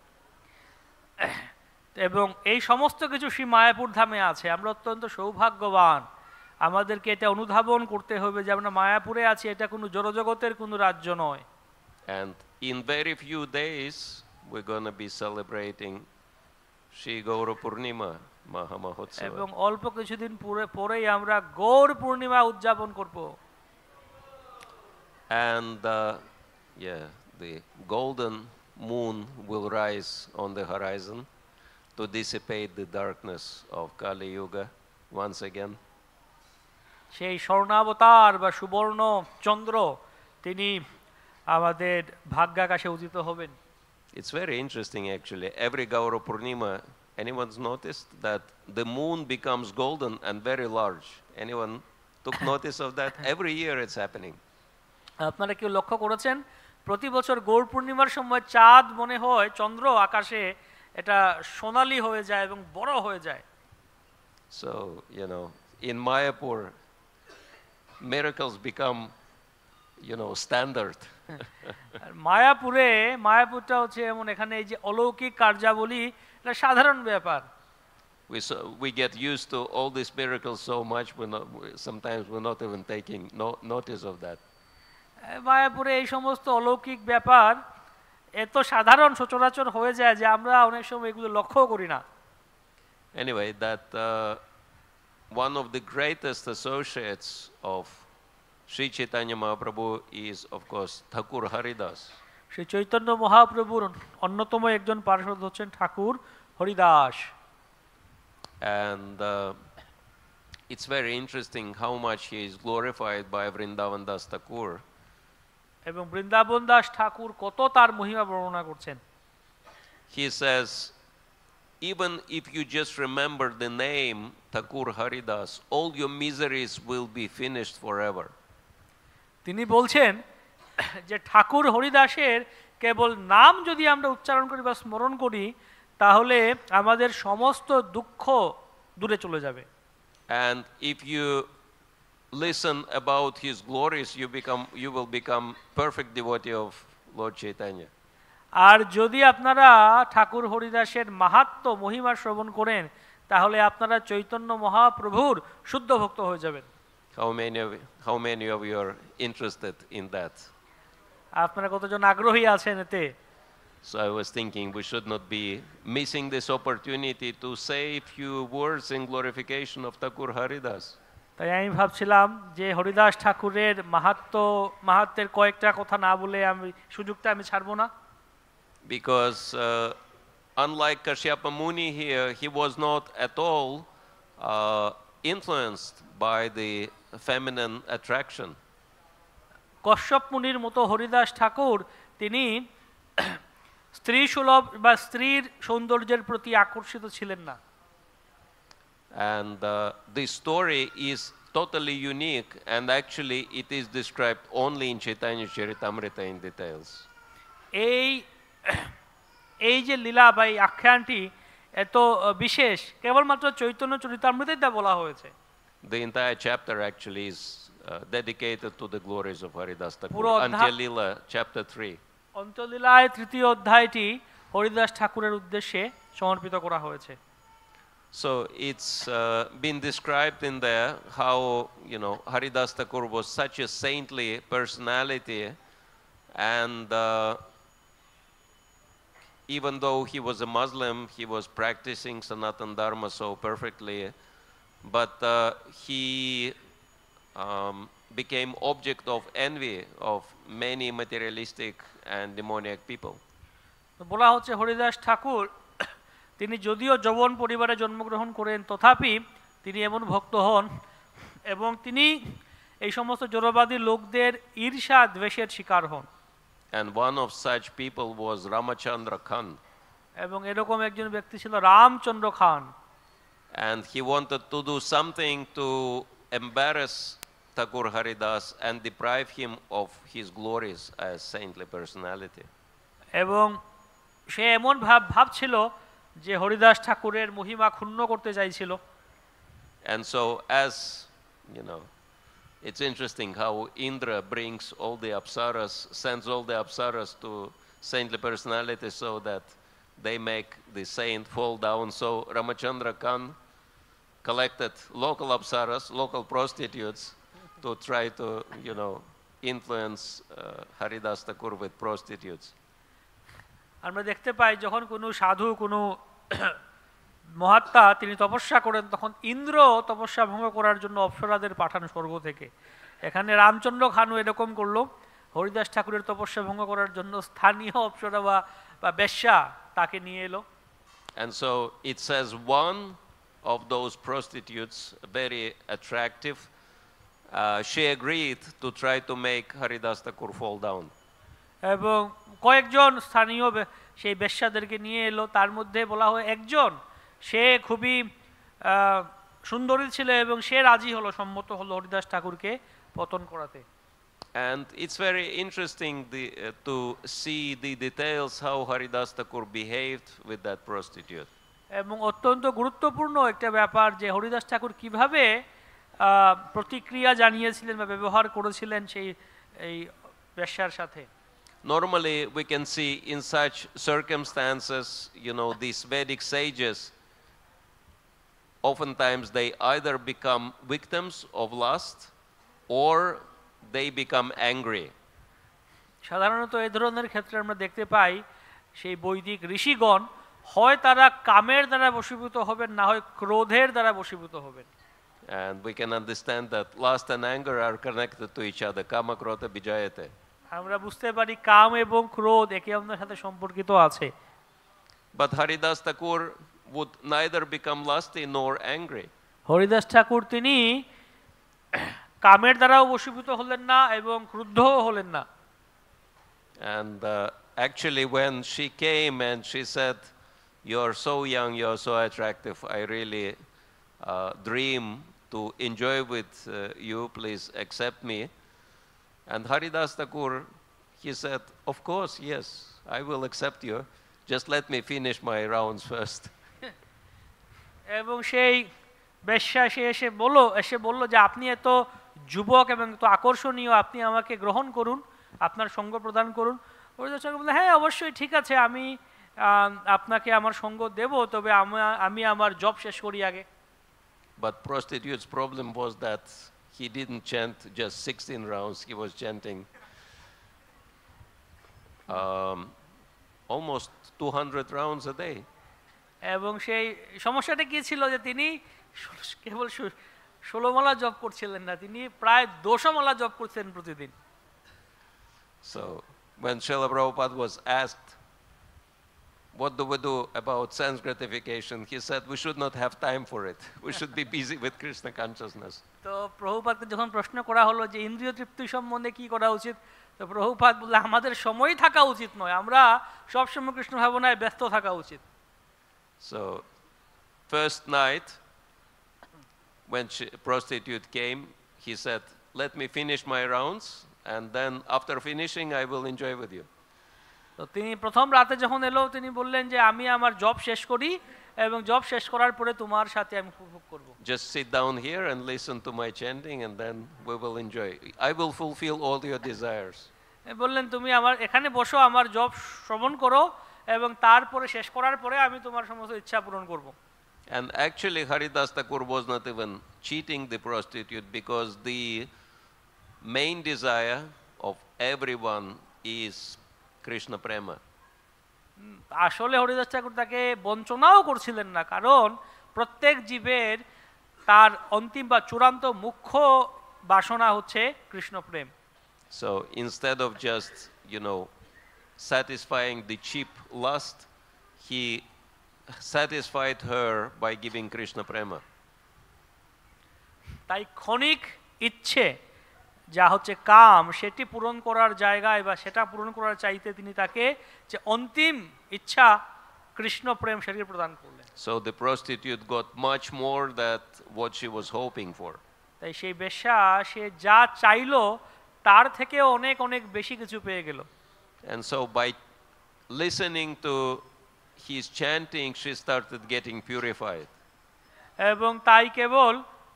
এবং এই সমস্ত কিছু শ্রী মায়াপুর ধামে আছে। আমরা অত্যন্ত সৌভাগ্যবান, আমাদেরকে এটা অনুধাবন করতে হবে যে আমরা মায়াপুরে আছি, এটা কোনো জড়জগতের কোনো রাজ্য নয়। And in very few days, we're going to be celebrating Shri Gaura Purnima Mahamahotsava. এবং অল্প কিছুদিন পরেই আমরা গৌর পূর্ণিমা উদযাপন করব। And yeah, the golden moon will rise on the horizon to dissipate the darkness of Kali Yuga once again. সেই স্বর্ণাবতার বা সুবর্ণ চন্দ্র তিনি আমাদের ভাগ্যাকাশে উদিত হবেন। It's very interesting actually. Every Gaura Purnima, anyone's noticed that the moon becomes golden and very large? Anyone took notice of that? Every year it's happening. আপনারা কেউ লক্ষ্য করেছেন প্রতি বছর গৌর পূর্ণিমার সময় চাঁদ মনে হয় চন্দ্র আকাশে এটা সোনালী হয়ে যায় এবং বড় হয়ে যায়। So, you know, in Mayapur, miracles become, you know, standard. মায়াপুরটা হচ্ছে এমন, এখানে এই যে অলৌকিক কার্যাবলী এটা সাধারণ ব্যাপার। We get used to all these miracles so much, sometimes we're not even taking notice of that. মায়াপুরে এই সমস্ত অলৌকিক ব্যাপার এত সাধারণ সচরাচর হয়ে যায় যে আমরা অনেক সময় এগুলো লক্ষ্য করি না। Anyway, that one of the greatest associates of Sri Chaitanya Mahaprabhu is, of course, Thakur Haridas. Shri Chaitanya মহাপ্রভুর অন্যতম একজন পার্ষদ হচ্ছেন ঠাকুর Haridas. And it's very interesting how much he is glorified by Vrindavan Das Thakur. এবং বৃন্দাবন দাস ঠাকুর কত তার মহিমা বর্ণনা করছেন। He says, even if you just remember the name Thakur Haridas, all your miseries will be finished forever. তিনি বলছেন যে ঠাকুর হরিদাসের কেবল নাম যদি আমরা উচ্চারণ করি বা স্মরণ করি তাহলে আমাদের সমস্ত দুঃখ দূরে চলে যাবে। And if you listen about his glories, you will become perfect devotee of Lord Chaitanya. আর যদি আপনারা ঠাকুর হরিদাসের মাহাত্ম্য মহিমা শ্রবণ করেন তাহলে আপনারা চৈতন্য মহাপ্রভুর শুদ্ধ ভক্ত হয়ে যাবেন। How many of you are interested in that? আপনারা কতজন আগ্রহী আছেন এতে? So I was thinking we should not be missing this opportunity to say a few words in glorification of Thakur Haridas. তাই আমি ভাবছিলাম যে হরিদাস ঠাকুরের মাহাত্ম্যের কয়েকটা কথা না বলে সুযোগটা আমি ছাড়বো না। Because unlike Kashyapa Muni here, he was not at all influenced by the feminine attraction. Kashyap মুনির মতো হরিদাস ঠাকুর তিনি স্ত্রী সুলভ বা স্ত্রীর সৌন্দর্যের প্রতি আকর্ষিত ছিলেন না। And this story is totally unique, and actually it is described only in Chaitanya Charitamrita in details. এই যে লীলা বা এই আখ্যানটি এত বিশেষ কেবলমাত্র চৈতন্য চরিতামৃতেই তা বলা হয়েছে। The entire chapter actually is dedicated to the glories of Haridas Thakur. পুরো Antyalila chapter 3. অন্ত্যলীলায় তৃতীয় অধ্যায়টি হরিদাস ঠাকুরের উদ্দেশ্যে সমর্পিত করা হয়েছে। So it's been described in there how, you know, Haridas Thakur was such a saintly personality, and even though he was a Muslim, he was practicing Sanatan Dharma so perfectly, but he became object of envy of many materialistic and demoniac people. বলা হচ্ছে হরিদাস ঠাকুর তিনি যদিও যৌবন পরিবারে জন্মগ্রহণ করেন তথাপি তিনি এমন ভক্ত হন এবং তিনি এই সমস্ত জড়বাদী লোকদের ঈর্ষা দ্বেষের শিকার হন। And one of such people was Ramachandra Khan. এবং এরকম একজন ব্যক্তি ছিল রামচন্দ্র খান। And he wanted to do something to embarrass Thakur Haridas and deprive him of his glories as saintly personality. এবং সে এমন ভাবছিল যে হরিদাস ঠাকুরের মহিমা ক্ষুণ্ণ করতে চাইছিল। And so, as you know, it's interesting how Indra brings all the apsaras, sends all the apsaras to saintly personalities so that they make the saint fall down. So Ramachandra Khan collected local apsaras, local prostitutes, to try to, influence Haridas Thakur with prostitutes. আমরা দেখতে পাই যখন কোনো সাধু কোনো মহাত্মা তিনি তপস্যা করেন তখন ইন্দ্র তপস্যা ভঙ্গ করার জন্য অপ্সরাদের পাঠান স্বর্গ থেকে। এখানে রামচন্দ্র খানও এরকম করলো, হরিদাস ঠাকুরের তপস্যা ভঙ্গ করার জন্য স্থানীয় অপ্সরা বা বেশ্যা তাকে নিয়ে এলো। And so it says one of those prostitutes, very attractive, she agreed to try to make Haridas Thakur fall down. এবং কয়েকজন স্থানীয় সেই বেশ্যাদেরকে নিয়ে এলো, তার মধ্যে বলা হয় একজন সে খুবই সুন্দরী ছিল এবং সে রাজি হলো, সম্মত হলো হরিদাস ঠাকুরকে পতন করাতে। And it's very interesting to see the details how Haridas Thakur behaved with that prostitute. এবং অত্যন্ত গুরুত্বপূর্ণ একটা ব্যাপার যে হরিদাস ঠাকুর কিভাবে প্রতিক্রিয়া জানিয়েছিলেন বা ব্যবহার করেছিলেন সেই এই বেশ্যার সাথে। Normally we can see in such circumstances, these Vedic sages, oftentimes they either become victims of lust or they become angry. সাধারণত এই ধরনের ক্ষেত্রে আমরা দেখতে পাই সেই বৈদিক ঋষিগণ হয় তারা কামের দ্বারা বশীভূত হবেন, না হয় ক্রোধের দ্বারা বশীভূত হবেন। And we can understand that lust and anger are connected to each other. Kama krodha bijayate. আমরা বুঝতে পারি কাম এবং ক্রোধ একে অন্যের সাথে সম্পর্কিত আছে। But Haridas Thakur would neither become lusty nor angry. Haridas ঠাকুর তিনি কামের দ্বারাও বশীভূত হলেন না এবং ক্রুদ্ধও হলেন না। And actually when she came and she said, "You're so young, you're so attractive, I really dream to enjoy with you, please accept me." And Haridas Thakur, he said, "Of course, yes, I will accept you. Just let me finish my rounds first." এবং সেই বেশ্যা এসে বলল যে আপনি এত যুবক এবং এত আকর্ষণীয়, আপনি আমাকে গ্রহণ করুন, আপনার সঙ্গ প্রদান করুন। হরিদাস ঠাকুর বললেন, হ্যাঁ অবশ্যই ঠিক আছে, আমি আপনাকে আমার সঙ্গ দেব, তবে আমি আমার জব শেষ করি আগে। But prostitute's problem was that he didn't chant just 16 rounds, he was chanting almost 200 rounds a day. এবং সেই সমস্যাটা কি ছিল যে তিনি কেবল 16 মালা জপ করছিলেন না, তিনি প্রায় 200 মালা জপ করতেন প্রতিদিন। So when Srila Prabhupada was asked, what do we do about sense gratification, he said we should not have time for it, we should be busy with Krishna consciousness. তো প্রভুপাদকে যখন প্রশ্ন করা হলো যে ইন্দ্রিয় তৃপ্তি সম্বন্ধে কি করা উচিত, তো প্রভুপাদ বললেন আমাদের সময় থাকা উচিত নয়, আমরা সবসময় কৃষ্ণ ভাবনায় ব্যস্ত থাকা উচিত। So first night when prostitute came, he said, "Let me finish my rounds, and then after finishing I will enjoy with you." তো তিনি প্রথম রাতে যখন এলো তিনি বললেন যে আমি আমার জব শেষ করি এবং জব শেষ করার পরে তোমার সাথে আমি উপভোগ করব। Just sit down here and listen to my chanting and then we will enjoy. I will fulfill all your desires. বললেন তুমি আমার এখানে বসো, আমার জব শ্রবণ করো এবং তারপরে শেষ করার পরে আমি তোমার সমস্ত ইচ্ছা পূরণ করব। And actually Haridas Thakur was not even cheating the prostitute, because the main desire of everyone is Krishna prema. আসলে হরিদাস ঠাকুর তাকে বঞ্চনাও করছিলেন না, কারণ প্রত্যেক জীবের তার অন্তিম বা চূড়ান্ত মুখ্য বাসনা হচ্ছে কৃষ্ণ প্রেম। So instead of just, satisfying the cheap lust, he satisfied her by giving Krishna prema. তাই ক্ষণিক ইচ্ছে যা হচ্ছে কাম, সেটি পূরণ করার জায়গায় বা সেটা পূরণ করার চাইতে তিনি তাকে যে অন্তিম ইচ্ছা কৃষ্ণ প্রেম সেটি প্রদান করলেন। So the prostitute got much more than what she was hoping for. তাই সেই বেশ্যা সে যা চাইলো তার থেকে অনেক অনেক বেশি কিছু পেয়ে গেল। And so by listening to his chanting, she started getting purified. এবং তাই কেবল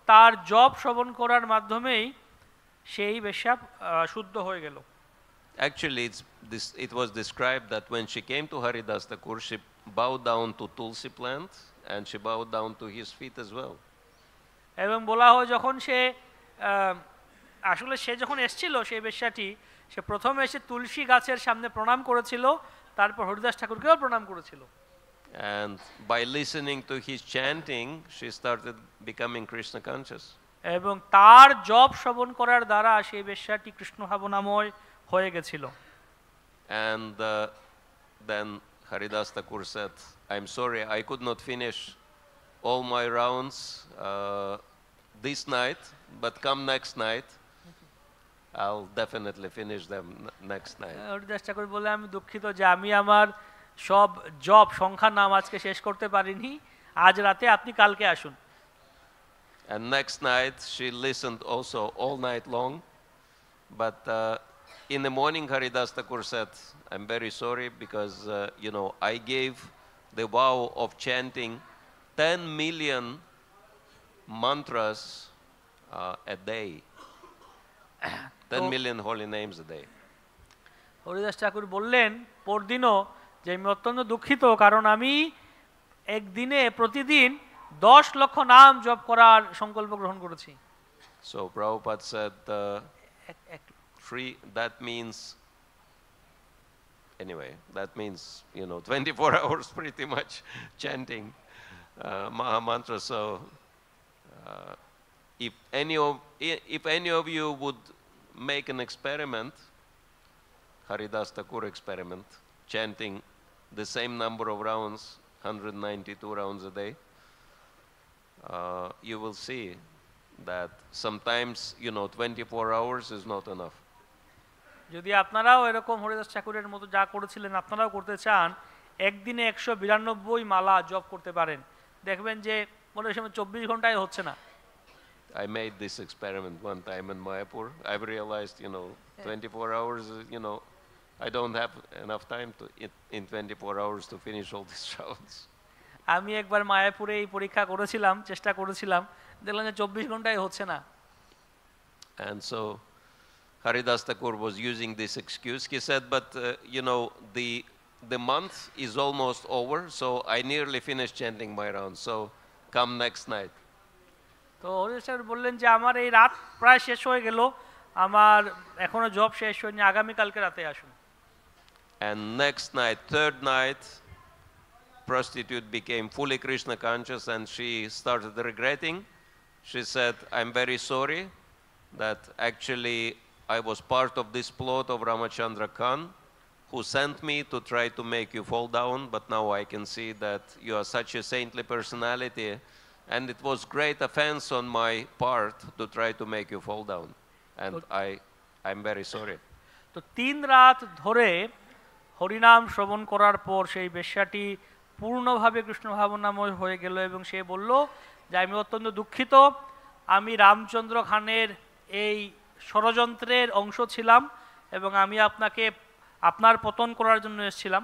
তার জপ শ্রবণ করার মাধ্যমেই সেই বেশ্যা শুদ্ধ হয়ে গেল। Actually, it was described that when she came to Haridas Thakur, she bowed down to tulsi plant and she bowed down to his feet as well. এবং বলা হয় যখন সে আসলে সে যখন এসেছিল সেই বেশ্যাটি, সে প্রথমে এসে তুলসী গাছের সামনে প্রণাম করেছিল, তারপর হরিদাস ঠাকুরকেও প্রণাম করেছিল। And by listening to his chanting, she started becoming Krishna conscious. এবং তার জপ শ্রবণ করার দ্বারা সেই বেশ্যাটি কৃষ্ণ ভাবনাময় হয়ে গেছিল। And then Haridas Thakur said, "I'm sorry, I could not finish all my rounds this night, but come next night, I'll definitely finish them next night." Haridas ঠাকুর বলে, আমি দুঃখিত যে আমি আমার সব জপ সংখ্যার নাম আজকে শেষ করতে পারিনি, আজ রাতে আপনি কালকে আসুন। And next night she listened also all night long, but in the morning Haridas Thakur said, "I'm very sorry because I gave the vow of chanting 10 million mantras a day, 10 million holy names a day." Haridas ঠাকুর বললেন পরদিনও যে আমি অত্যন্ত দুঃখিত, কারণ আমি একদিনে প্রতিদিন 10 লক্ষ নাম জপ করার সংকল্প গ্রহণ করেছি। So Prabhupada said, that means 24 hours pretty much chanting Maha Mantra. So if any of you would make an experiment, Haridas Thakur experiment, chanting the same number of rounds, 192 rounds a day, you will see that sometimes 24 hours is not enough. যদি আপনারাও এরকম হরিদাস ঠাকুরের মতো যা করেছিলেন আপনারাও করতে চান, একদিনে 192 মালা জপ করতে পারেন, দেখবেন যে মনে সময় 24 ঘন্টায় হচ্ছে না। I made this experiment one time in Mayapur. I've realized 24 hours, I don't have enough time in 24 hours to finish all these rounds. আমি একবার মায়াপুরে এই পরীক্ষা করেছিলাম, চেষ্টা করেছিলাম, দেখলাম যে 24 ঘন্টায় হচ্ছে না। And so Haridas Thakur was using this excuse. He said, but the month is almost over, so I nearly finished chanting my rounds, so come next night. তো হরিদাস ঠাকুর বললেন যে আমার এই রাত প্রায় শেষ হয়ে গেল, আমার এখনো জব শেষ হয়নি, আগামী কালকে রাতে আসুন। And next night, third night, prostitute became fully Krishna conscious and she started regretting. She said, "I'm very sorry that actually I was part of this plot of Ramachandra Khan, who sent me to try to make you fall down, but now I can see that you are such a saintly personality, and it was great offense on my part to try to make you fall down, and I'm very sorry." তো 3 রাত ধরে হরিনাম শ্রবণ করার পর সেই বেশ্যাটি পূর্ণভাবে কৃষ্ণ ভাবনাময় হয়ে গেল এবং সে বলল যে আমি অত্যন্ত দুঃখিত, আমি রামচন্দ্র খানের এই ষড়যন্ত্রের অংশ ছিলাম এবং আমি আপনার পতন করার জন্য এসেছিলাম।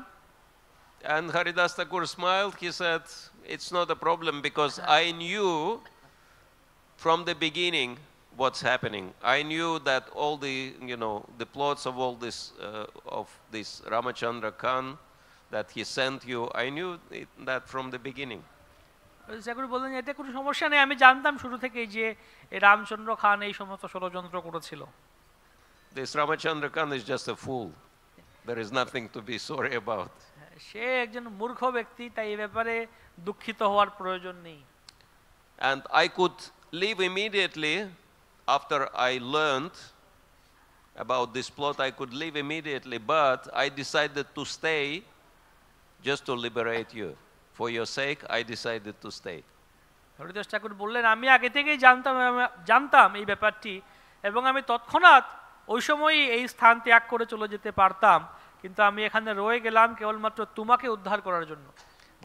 And Haridas Thakur smiled. He said, "It's not a problem because I knew from the beginning what's happening. I knew that all the plots of all this of this Ramachandra Khan that he sent you, I knew that from the beginning." ঠাকুর বললেন এতে কোনো সমস্যা নেই, আমি জানতাম শুরু থেকেই যে এই রামচন্দ্র খান এই সমস্ত ষড়যন্ত্র করেছিল। This Ramachandra Khan is just a fool. There is nothing to be sorry about. সে একজন মূর্খ ব্যক্তি, তাই এই ব্যাপারে দুঃখিত হওয়ার প্রয়োজন নেই। And I could leave immediately after I learned about this plot. I could leave immediately, but I decided to stay just to liberate you. For your sake, I decided to stay. Haridas ঠাকুর বললেন আমি আগে থেকেই জানতাম এই ব্যাপারটি এবং আমি তৎক্ষণাৎ ওই সময়ই এই স্থান ত্যাগ করে চলে যেতে পারতাম, কিন্তু আমি এখানে রয়ে গেলাম কেবলমাত্র তোমাকে উদ্ধার করার জন্য।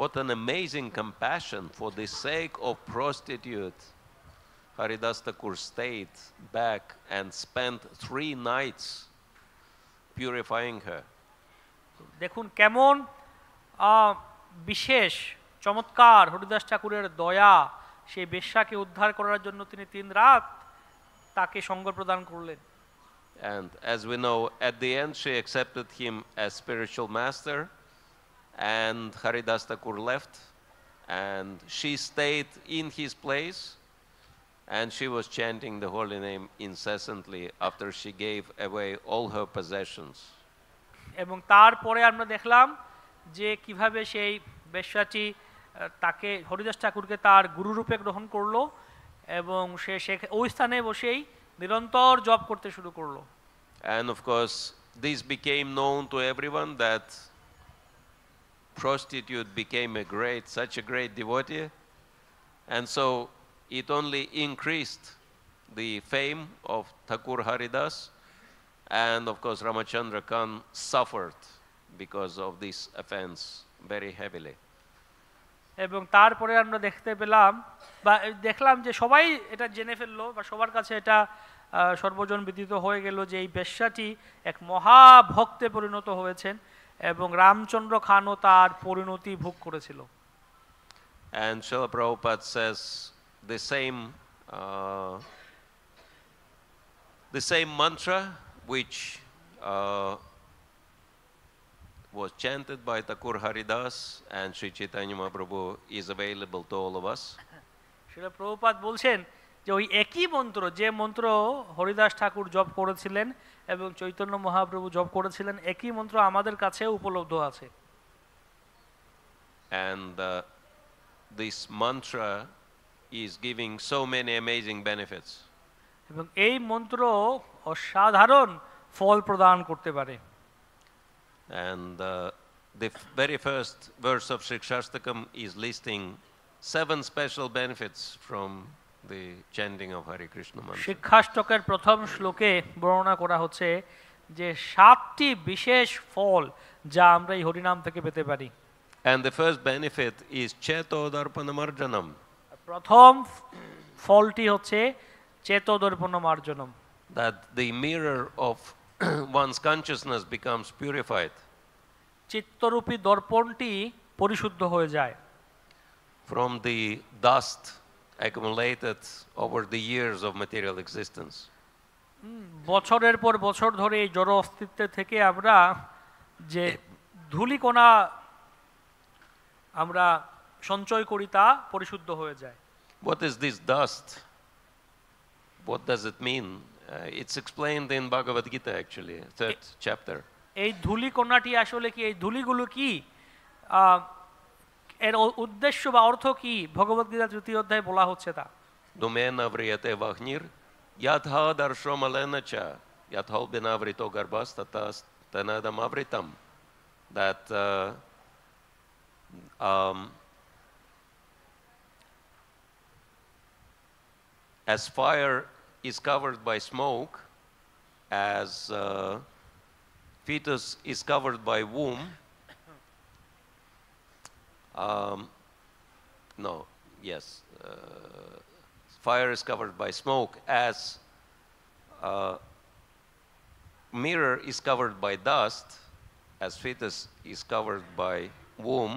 What an amazing compassion! For the sake of prostitute, Haridas Thakur stayed back and spent 3 nights purifying her. দেখুন কেমন বিশেষ চমৎকার হরিদাস ঠাকুরের দয়া, সেই বেশ্যাকে উদ্ধার করার জন্য তিনি 3 রাত তাকে সঙ্গ প্রদান করলেন। And as we know, at the end she accepted him as spiritual master, and Haridas Thakur left, and she stayed in his place, and she was chanting the holy name incessantly after she gave away all her possessions. এবং তারপরে আমরা দেখলাম যে কিভাবে সেই বেশ্যাটি তাকে হরিদাস ঠাকুরকে তার গুরুরূপে গ্রহণ করলো এবং সে ওই স্থানে বসেই নিরন্তর জপ করতে শুরু করলো। And of course this became known to everyone that prostitute became such a great devotee, and so it only increased the fame of Thakur Haridas, and of course Ramachandra Khan suffered because of this offense very heavily. এবং তারপরে আমরা দেখলাম যে সবাই এটা জেনে ফেললো বা সবার কাছে এটা সর্বজন বিদিত হয়ে গেল যে এই বেশ্যাটি এক মহাভক্তে পরিণত হয়েছেন এবং রামচন্দ্র খানও তার পরিণতি ভোগ করেছিল। And Srila Prabhupada says the same mantra which was chanted by Thakur Haridas and Sri Chaitanya Mahaprabhu is available to all of us. Srila Prabhupada বলছেন যে ওই একই মন্ত্র যে মন্ত্র হরিদাস ঠাকুর জপ করেছিলেন এবং চৈতন্য মহাপ্রভু জপ করেছিলেন একই মন্ত্র আমাদের কাছে উপলব্ধ আছে। And this mantra is giving so many amazing benefits. এবং এই মন্ত্র অসাধারণ ফল প্রদান করতে পারে। And the very first verse of Shikshastakam is listing 7 special benefits from the chanting of Hare Krishna mantra. শিক্ষাষ্টকের প্রথম শ্লোকে বর্ণনা করা হচ্ছে যে 7টি বিশেষ ফল যা আমরা এই হরিনাম থেকে পেতে পারি। And the first benefit is Chetodarpanamarjanam. প্রথম ফলটি হচ্ছে চেতোদর্পণমার্জনম, that the mirror of one's consciousness becomes purified. চিত্তরূপী দর্পণটি পরিশুদ্ধ হয়ে যায় from the dust accumulated over the years of material existence. বছরের পর বছর ধরে এই জড় অস্তিত্ব থেকে আমরা যে ধূলিকণা আমরা সঞ্চয় করি তা পরিশুদ্ধ হয়ে যায়। What is this dust? What does it mean? It's explained in Bhagavad Gita actually, 3rd chapter. এই ধূলিকণাটি আসলে কি, এই ধূলিগুলো কি, এর উদ্দেশ্য বা অর্থ কি ভগবদ গীতা 3য় অধ্যায়ে বলা হচ্ছে তা। Dumena vriyate vahnir yatha darshomalena cha yathal binavrito garbhas tatas tanadam avritam. That as fire is covered by smoke, as fetus is covered by womb, fire is covered by smoke, as mirror is covered by dust, as fetus is covered by womb,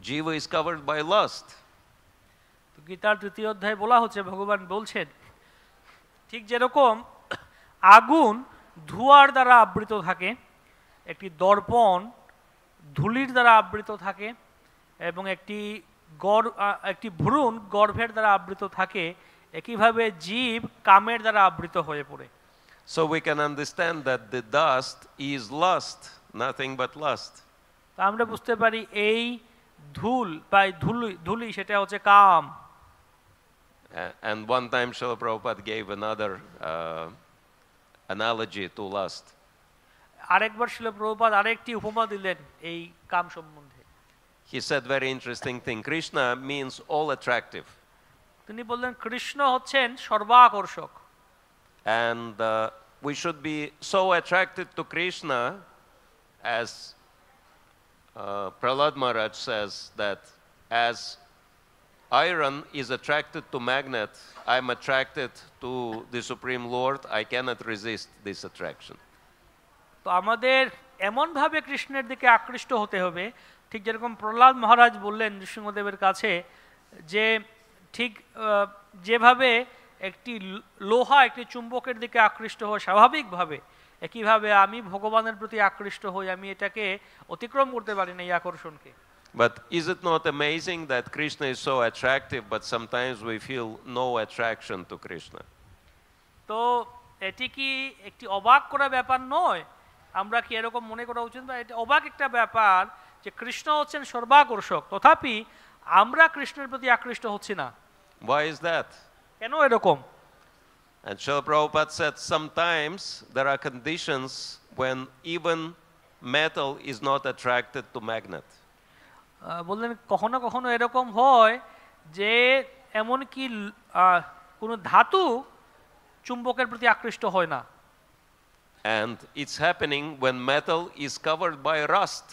jiva is covered by lust. গীতার 3য় অধ্যায়ে বলা হচ্ছে, ভগবান বলছেন ঠিক যেরকম আগুন ধোঁয়ার দ্বারা আবৃত থাকে, একটি দর্পণ ধূলির দ্বারা আবৃত থাকে এবং একটি ভ্রূণ গর্ভের দ্বারা আবৃত থাকে, একইভাবে জীব কামের দ্বারা আবৃত হয়ে পড়ে। So we can understand that the dust is lust, nothing but lust. তা আমরা বুঝতে পারি এই ধূল বা ধূলি সেটা হচ্ছে কাম। And one time Srila Prabhupada gave another analogy to lust. আরেকবার শ্রীল প্রভুপাদ আরেকটি উপমা দিলেন এই কাম সম্বন্ধে। He said very interesting thing. Krishna means all attractive. তিনি বললেন কৃষ্ণ হচ্ছেন সর্বাকর্ষক। And we should be so attracted to Krishna as Prahlad Maharaj says that as iron is attracted to magnet, I am attracted to the Supreme Lord. I cannot resist this attraction. তো আমাদের এমনভাবে কৃষ্ণের দিকে আকৃষ্ট হতে হবে, ঠিক যেরকম প্রহ্লাদ মহারাজ বললেন নৃসিংহদেবের কাছে যে ঠিক যেভাবে একটি লোহা একটি চুম্বকের দিকে আকৃষ্ট হয় স্বাভাবিকভাবে, একইভাবে আমি ভগবানের প্রতি আকৃষ্ট হই, আমি এটাকে অতিক্রম করতে পারি না এই আকর্ষণকে। But is it not amazing that Krishna is so attractive, but sometimes we feel no attraction to Krishna? তো এটি কি একটি অবাক করা ব্যাপার নয়? আমরা কি এরকম মনে করা উচিত? বা এটা অবাক একটা ব্যাপার যে কৃষ্ণ হচ্ছেন সর্বাকর্ষক, তথাপি আমরা কৃষ্ণের প্রতি আকৃষ্ট হচ্ছি না। Why is that? কেন এরকম? And Srila Prabhupada said sometimes there are conditions when even metal is not attracted to magnet. বললেন কখনো কখনো এরকম হয় যে এমন কি কোনো ধাতু চুম্বকের প্রতি আকৃষ্ট হয় না। And it's happening when metal is covered by rust.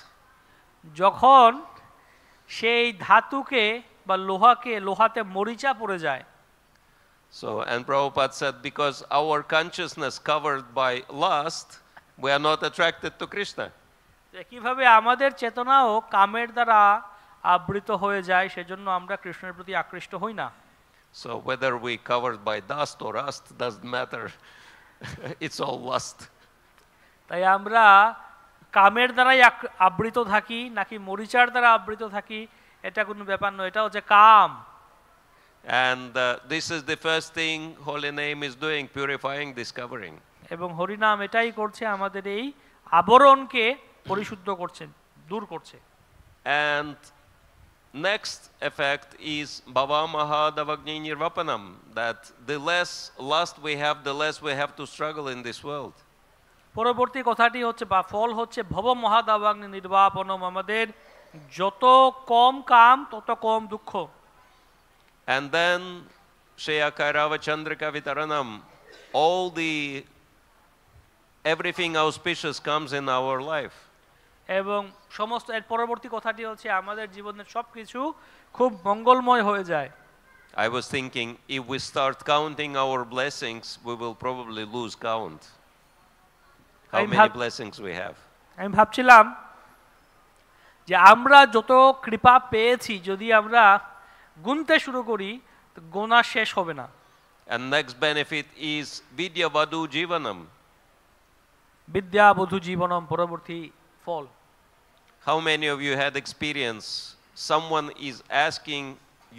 যখন সেই ধাতুকে বা লোহাতে মরিচা পড়ে যায়। So, and Prabhupada said, because our consciousness covered by lust, we are not attracted to Krishna. একইভাবে আমাদের চেতনাও কামের দ্বারা আবৃত হয়ে যায়, সেজন্য আমরা কৃষ্ণের প্রতি আকৃষ্ট হই না। So whether we covered by dust or rust doesn't matter. It's all lust. তাই আমরা কামের দ্বারাই আবৃত থাকি নাকি মরিচার দ্বারা আবৃত থাকি, এটা কোনো ব্যাপার নয়, এটা হচ্ছে কাম। And this is the first thing holy name is doing, purifying this covering. এবং হরিনাম এটাই করছে, আমাদের এই আবরণকে পরিশুদ্ধ করছে, দূর করছে। And next effect is bhava mahadavagni nirvapanam, that the less lust we have, the less we have to struggle in this world. পরবর্তী কথাটি হচ্ছে বা ফল হচ্ছে ভব মহাদাবাগ্নি নির্বাপনম, আমাদের যত কম কাম তত কম দুঃখ। And then Shreya Kairava Chandrika Vitaranam, everything auspicious comes in our life. এবং সমস্ত এর পরবর্তী কথাটি হচ্ছে আমাদের জীবনের সবকিছু খুব মঙ্গলময় হয়ে যায়। I was thinking, if we start counting our blessings, we will probably lose count. How many blessings we have. আমি ভাবছিলাম যে আমরা যত কৃপা পেয়েছি যদি আমরা গুনতে শুরু করি তো গোনা শেষ হবে না। And next benefit is vidya vadu jivanam. বিদ্যা বধু জীবনম, পরবর্তী ফল। How many of you had experience someone is asking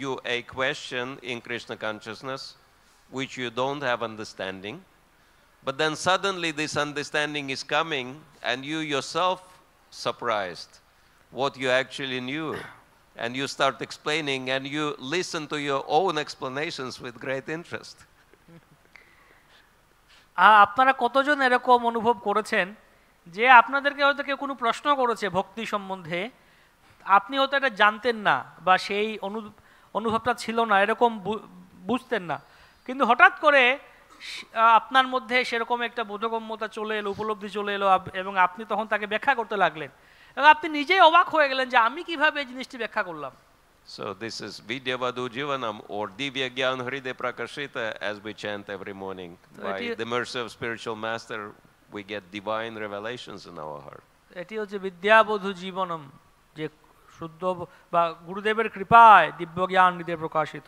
you a question in Krishna consciousness which you don't have understanding, but then suddenly this understanding is coming and you yourself surprised what you actually knew, and you start explaining and you listen to your own explanations with great interest. আপনারা কতজন এরকম অনুভব করেছেন যে আপনাদেরকে হয়তো কেউ কোনো প্রশ্ন করেছে ভক্তি সম্বন্ধে, আপনি হয়তো এটা জানতেন না বা সেই অনুভবটা ছিল না, এরকম বুঝতেন না, কিন্তু হঠাৎ করে আপনার মধ্যে সেরকম একটা বোধগম্যতা চলে এলো, উপলব্ধি চলে এলো, এবং আপনি তখন তাকে ব্যাখ্যা করতে লাগলেন এবং আপনি নিজেই অবাক হয়ে গেলেন যে আমি কিভাবে এই জিনিসটি ব্যাখ্যা করলাম। So this is Vidya Vadu Jivanam, or Divya Gyan Hride Prakashita, as we chant every morning. By the mercy of spiritual master, we get divine revelations in our heart. এটি হচ্ছে বিদ্যা বধু জীবনম, যে শুদ্ধ বা গুরুদেবের কৃপায় দিব্য জ্ঞান হৃদয়ে প্রকাশিত।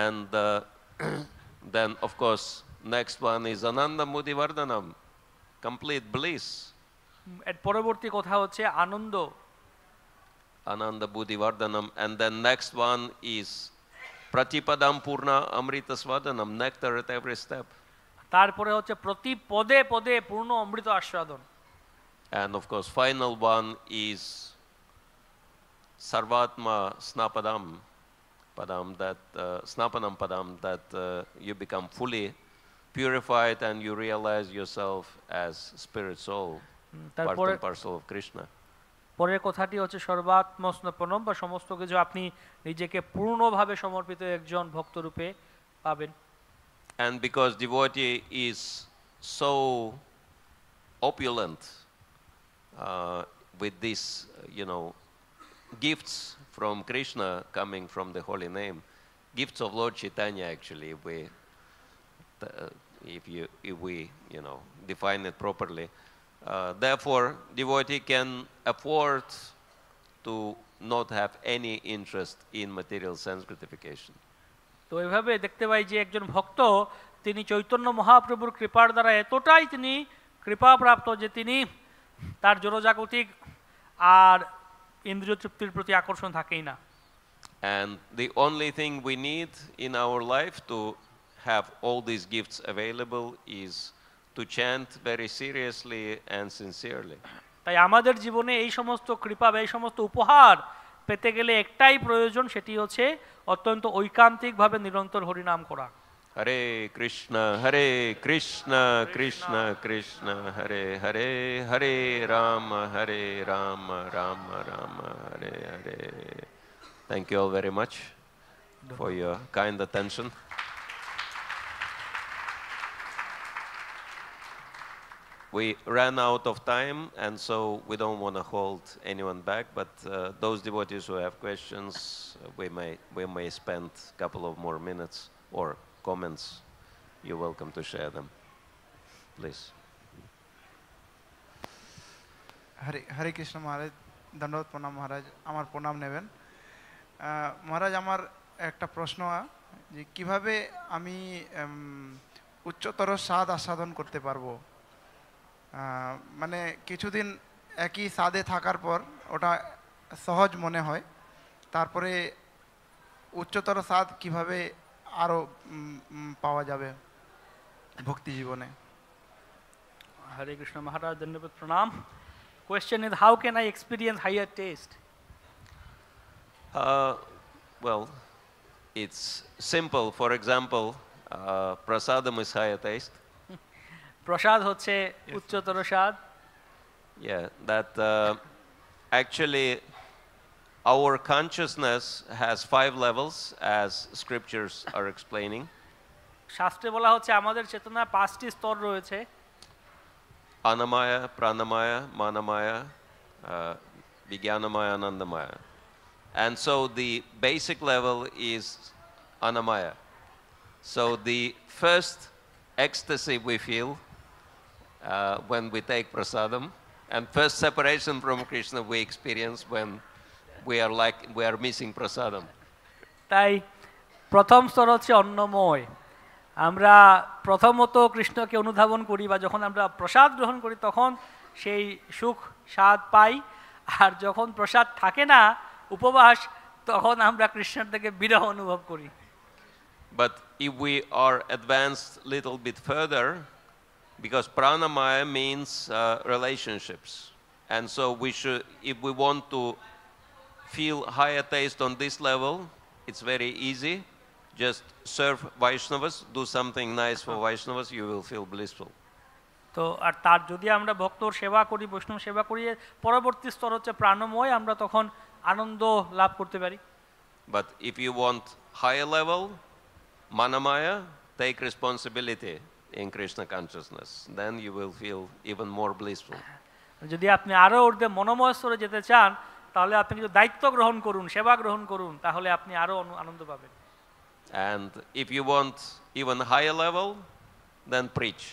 And then of course next one is Ananda Mudi Vardhanam, complete bliss. এর পরবর্তী কথা হচ্ছে আনন্দ, Ananda Buddhi Vardhanam, and then next one is Pratipadam Purna Amrita Svadanam, nectar at every step. তারপরে হচ্ছে প্রতি পদে পদে পূর্ণ অমৃত আস্বাদন। And of course final one is Sarvatma Snapadam Padam, that Snapanam Padam, that you become fully purified and you realize yourself as spirit soul, part and parcel of Krishna. পরের কথাটি হচ্ছে সর্বাত্ম স্নপনম, বা সমস্ত কিছু আপনি নিজেকে পূর্ণভাবে সমর্পিত একজন ভক্তরূপে পাবেন। And because devotee is so opulent with these, gifts from Krishna coming from the holy name, gifts of Lord Chaitanya actually, if we define it properly. Therefore, devotee can afford to not have any interest in material sense gratification. তো এইভাবে দেখতে পাই যে একজন ভক্ত তিনি চৈতন্য মহাপ্রভুর কৃপার দ্বারা এতটাই তিনি কৃপাপ্রাপ্ত যে তিনি তার জড়জাগতিক আর ইন্দ্রিয় তৃপ্তির প্রতি আকর্ষণ থাকেই না। And the only thing we need in our life to have all these gifts available is to chant very seriously and sincerely. তাই আমাদের জীবনে এই সমস্ত কৃপা বা এই সমস্ত উপহার পেতে গেলে একটাই প্রয়োজন, সেটি হচ্ছে অত্যন্ত ঐকান্তিকভাবে নিরন্তর হরিনাম করা। Hare Krishna Krishna Krishna Hare Hare Hare Rama Rama Rama Hare Hare. Thank you all very much for your kind attention. We ran out of time, and so we don't want to hold anyone back, but those devotees who have questions, we may spend a couple of more minutes or comments. You're welcome to share them. Please. Hare Krishna Maharaj, Dandavot Pranam Maharaj, আমার প্রণাম নেবেন। মহারাজ, আমার একটা প্রশ্ন যে কিভাবে আমি উচ্চতর স্বাদ আস্বাদন করতে পারবো? মানে কিছুদিন একই স্বাদে থাকার পর ওটা সহজ মনে হয়, তারপরে উচ্চতর স্বাদ কিভাবে আরো পাওয়া যাবে ভক্তি জীবনে? Hare Krishna Maharaj, Dandavot Pranam. Question is, how can I experience higher taste? Well, it's simple. For example, prasadam is higher taste. প্রসাদ হচ্ছে উচ্চতর স্বাদ। Yeah, that actually our consciousness has 5 levels, as scriptures are explaining. শাস্ত্রে বলা হচ্ছে আমাদের চেতনা 5টি স্তর রয়েছে: Anamaya, Pranamaya, Manamaya, Vijnanamaya, Anandamaya. And so the basic level is Anamaya. So the first ecstasy we feel when we take prasadam, and first separation from Krishna we experience when we are missing prasadam. তাই প্রথম স্তর হচ্ছে অন্নময়। আমরা প্রথমত কৃষ্ণকে অনুধাবন করি, বা যখন আমরা প্রসাদ গ্রহণ করি তখন সেই সুখ স্বাদ পাই, আর যখন প্রসাদ থাকে না, উপবাস, তখন আমরা কৃষ্ণের থেকে বিরহ অনুভব করি। But if we are advanced little bit further, because pranamaya means relationships, and so we should, if we want to feel higher taste on this level, it's very easy. Just serve Vaishnavas, do something nice for Vaishnavas, you will feel blissful. তো আর তার যদি আমরা ভক্তর সেবা করি, বৈষ্ণব সেবা করি, পরবর্তী স্তর হচ্ছে প্রাণময়, আমরা তখন আনন্দ লাভ করতে পারি। But if you want higher level, Manamaya, take responsibility in Krishna consciousness, then you will feel even more blissful. যদি আপনি আরো ঊর্ধ্বে মনোময় স্তরে যেতে চান, তাহলে আপনি যদি দায়িত্ব গ্রহণ করুন, সেবা গ্রহণ করুন, তাহলে আপনি আরো আনন্দ পাবেন। And if you want even higher level, then preach.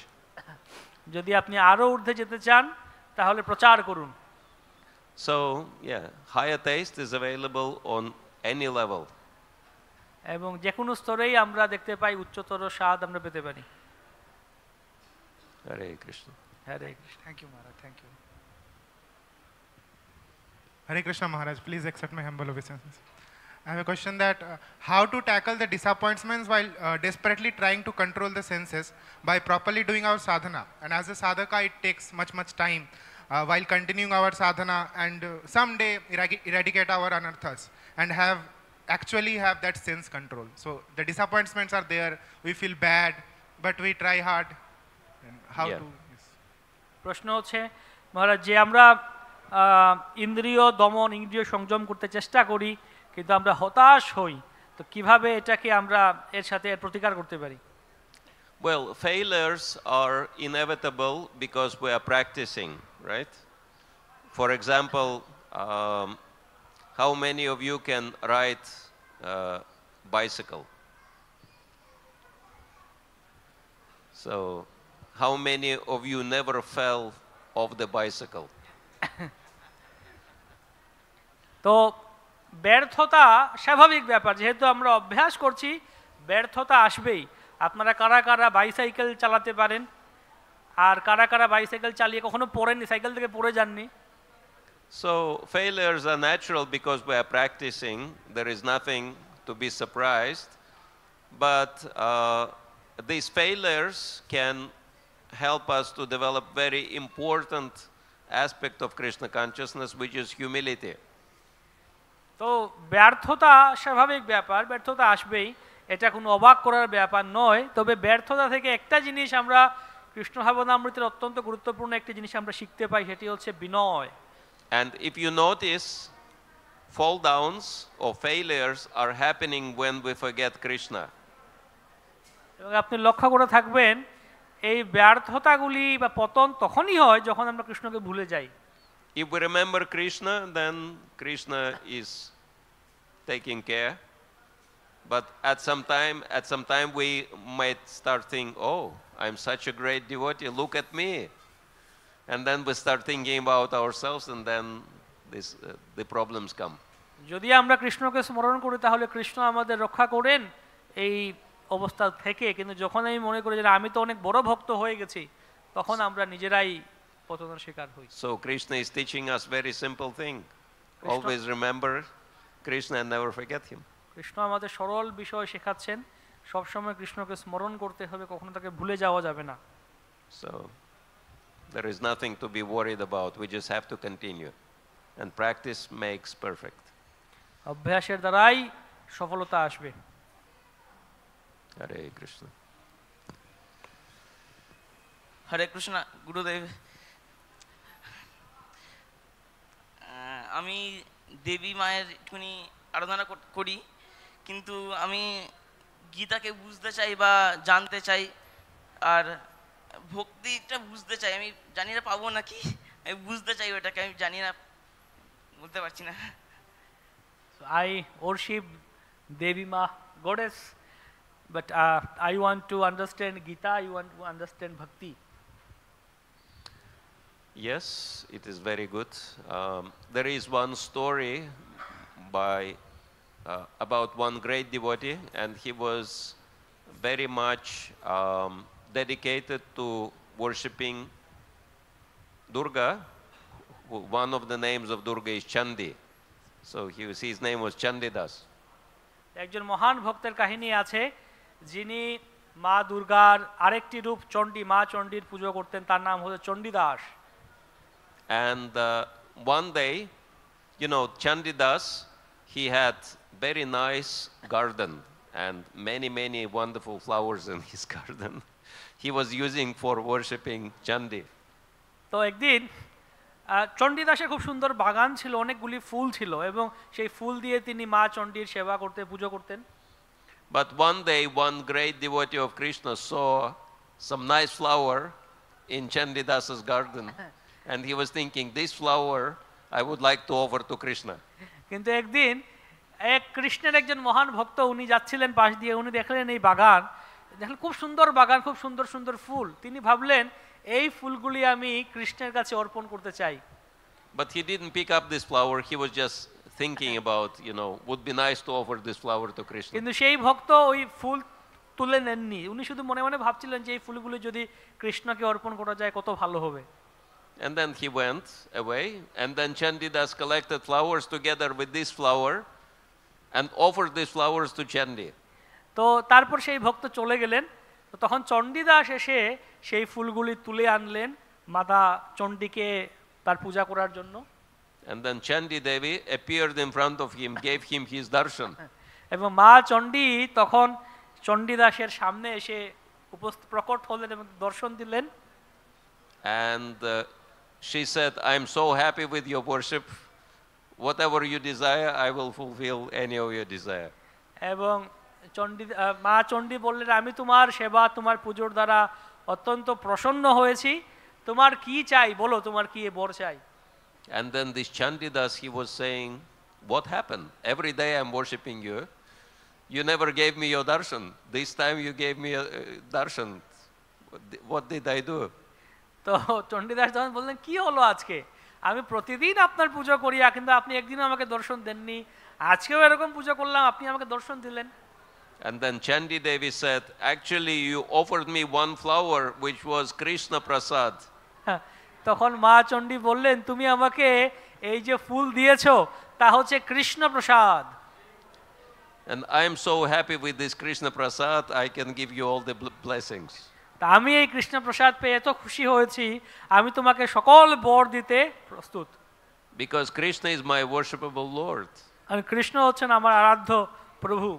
যদি আপনি আরো ঊর্ধ্বে যেতে চান, তাহলে প্রচার করুন। So yeah, higher taste is available on any level. এবং যে কোনো স্তরেই আমরা দেখতে পাই উচ্চতর স্বাদ আমরা পেতে পারি। Hare Krishna. Hare Krishna. Thank you Maharaj, thank you. Hare Krishna Maharaj, please accept my humble obeisances. I have a question that how to tackle the disappointments while desperately trying to control the senses by properly doing our sadhana. And as a sadhaka, it takes much time while continuing our sadhana, and someday eradicate our anarthas and actually have that sense control. So the disappointments are there, we feel bad, but we try hard. And how Yeah. to? Yes. প্রশ্ন হচ্ছে মহারাজ, যে আমরা ইন্দ্রিয় দমন, ইন্দ্রিয় সংযম করতে চেষ্টা করি, কিন্তু আমরা হতাশ হই, তো কিভাবে এটাকে আমরা এর সাথে প্রতিকার করতে পারি? Well, failures are inevitable because we are practicing, right? For example, how many of you can ride bicycle? So, how many of you never fell off the bicycle? তো ব্যর্থতা স্বাভাবিক ব্যাপার, যেহেতু আমরা অভ্যাস করছি, ব্যর্থতা আসবেই। আপনারা কারা কারা বাইসাইকেল চালাতে পারেন আর কারা কারা বাইসাইকেল চালিয়ে কখনো পড়েননি, সাইকেল থেকে পড়ে যাননি? So failures are natural because we are practicing. There is nothing to be surprised. But these failures can help us to develop very important aspect of Krishna consciousness, which is humility. তো ব্যর্থতা স্বাভাবিক ব্যাপার, ব্যর্থতা আসবেই, এটা কোনো অবাক করার ব্যাপার নয়। তবে ব্যর্থতা থেকে একটা জিনিস আমরা কৃষ্ণ ভাবনামৃতের অত্যন্ত গুরুত্বপূর্ণ একটি জিনিস আমরা শিখতে পাই, সেটি হচ্ছে বিনয়। And if you notice, fall downs or failures are happening when we forget Krishna. এবং আপনি লক্ষ্য করে থাকবেন এই ব্যর্থতাগুলি বা পতন তখনই হয় যখন আমরা কৃষ্ণকে ভুলে যাই। If we remember Krishna, then Krishna is taking care. But at some time we might start thinking, oh, I'm such a great devotee, look at me. And then we start thinking about ourselves, and then the problems come. যদি আমরা কৃষ্ণকে স্মরণ করি তাহলে কৃষ্ণ আমাদের রক্ষা করেন এই অবস্থা থেকে, কিন্তু যখন আমি মনে করি যে আমি তো অনেক বড় ভক্ত হয়ে গেছি, তখন আমরা নিজেরাই পতনের শিকার হই। So Krishna is teaching us very simple thing. Always remember Krishna and never forget him. Krishna আমাদের সরল বিষয় শেখাচ্ছেন, সবসময় কৃষ্ণকে স্মরণ করতে হবে, কখনো তাকে ভুলে যাওয়া যাবে না। So there is nothing to be worried about. We just have to continue. And practice makes perfect. অভ্যাসের দ্বারাই সফলতা আসবে। Hare Krishna. হরে কৃষ্ণ গুরুদেব। আমি দেবী মায়ের একটুখানি আরাধনা করি, কিন্তু আমি গীতাকে বুঝতে চাই বা জানতে চাই, আর ভক্তিটা বুঝতে চাই। আমি জানি না পাবো নাকি, আমি বুঝতে চাই ওটাকে, আমি জানি না, বলতে পারছি না। I worship Devi Ma, goddess, but I want to understand Gita, I want to understand Bhakti. Yes, it is very good. There is one story by about one great devotee, and he was very much dedicated to worshipping Durga. One of the names of Durga is Chandi. So his name was Chandidas. একজন মহান ভক্তের কাহিনী আছে, যিনি মা দুর্গার আরেকটি রূপ চণ্ডী, মা চণ্ডীর পুজো করতেন, তার নাম হলো Chandidas. And one day, you know, Chandidas, he had very nice garden and many wonderful flowers in his garden. He was using for worshipping Chandi. তো একদিন চণ্ডীদাসের খুব সুন্দর বাগান ছিল, অনেকগুলি ফুল ছিল, এবং সেই ফুল দিয়ে তিনি মা চণ্ডীর সেবা করতে, পুজো করতেন। But one day, one great devotee of Krishna saw some nice flower in Chandidas's garden, and he was thinking, this flower I would like to offer to Krishna. কিন্তু একদিন এক কৃষ্ণের একজন মহান ভক্ত, উনি যাচ্ছিলেন পাশ দিয়ে, উনি দেখলেন এই বাগান, দেখলেন খুব সুন্দর বাগান, খুব সুন্দর সুন্দর ফুল। তিনি ভাবলেন এই ফুলগুলি আমি কৃষ্ণের কাছে অর্পণ করতে চাই। But he didn't pick up this flower. He was just thinking about, you know, would be nice to offer this flower to Krishna. কিন্তু সেই ভক্ত ওই ফুল তুলে নেননি, উনি শুধু মনে মনে ভাবছিলেন যে এই ফুলগুলো যদি কৃষ্ণকে অর্পণ করা যায় কত ভালো হবে। And then he went away, and then Chandidas collected flowers together with this flower and offered these flowers to Chandi. তো তারপর সেই ভক্ত চলে গেলেন, তো তখন চণ্ডীদাস এসে সেই ফুলগুলি তুলে আনলেন মাতা চণ্ডীকে তার পূজা করার জন্য। And then Chandi Devi appeared in front of him, gave him his darshan. এবং মা চণ্ডী তখন চণ্ডীদাসের সামনে এসে প্রকট হলেন এবং দর্শন দিলেন। And she said, I'm so happy with your worship. Whatever you desire, I will fulfill any of your desire. এবং মা চণ্ডী বললেন, আমি তোমার সেবা, তোমার পুজোর দ্বারা অত্যন্ত প্রসন্ন হয়েছি, তোমার কি চাই বলো, তোমার কি বর চাই। And then this Chandidas, he was saying, what happened? Every day I'm worshipping you. You never gave me your darshan. This time you gave me a darshan. What did I do? তো চণ্ডীদাস তখন বললেন, কি হলো আজকে, আমি প্রতিদিন আপনার পুজো করি, কিন্তু আপনি একদিনও আমাকে দর্শন দেননি, আজকেও এরকম পুজো করলাম, আপনি আমাকে দর্শন দিলেন। And then Chandi Devi said, actually you offered me one flower which was Krishna Prasad. তখন মা চণ্ডী বললেন, তুমি আমাকে এই যে ফুল দিয়েছো তা হচ্ছে কৃষ্ণ প্রসাদ। And I am so happy with this Krishna Prasad, I can give you all the blessings. তা আমি এই কৃষ্ণ প্রসাদ পেয়ে এত খুশি হয়েছি, আমি তোমাকে সকল বর দিতে প্রস্তুত। Because Krishna is my worshipable Lord. আর কৃষ্ণ হচ্ছেন আমার আরাধ্য প্রভু।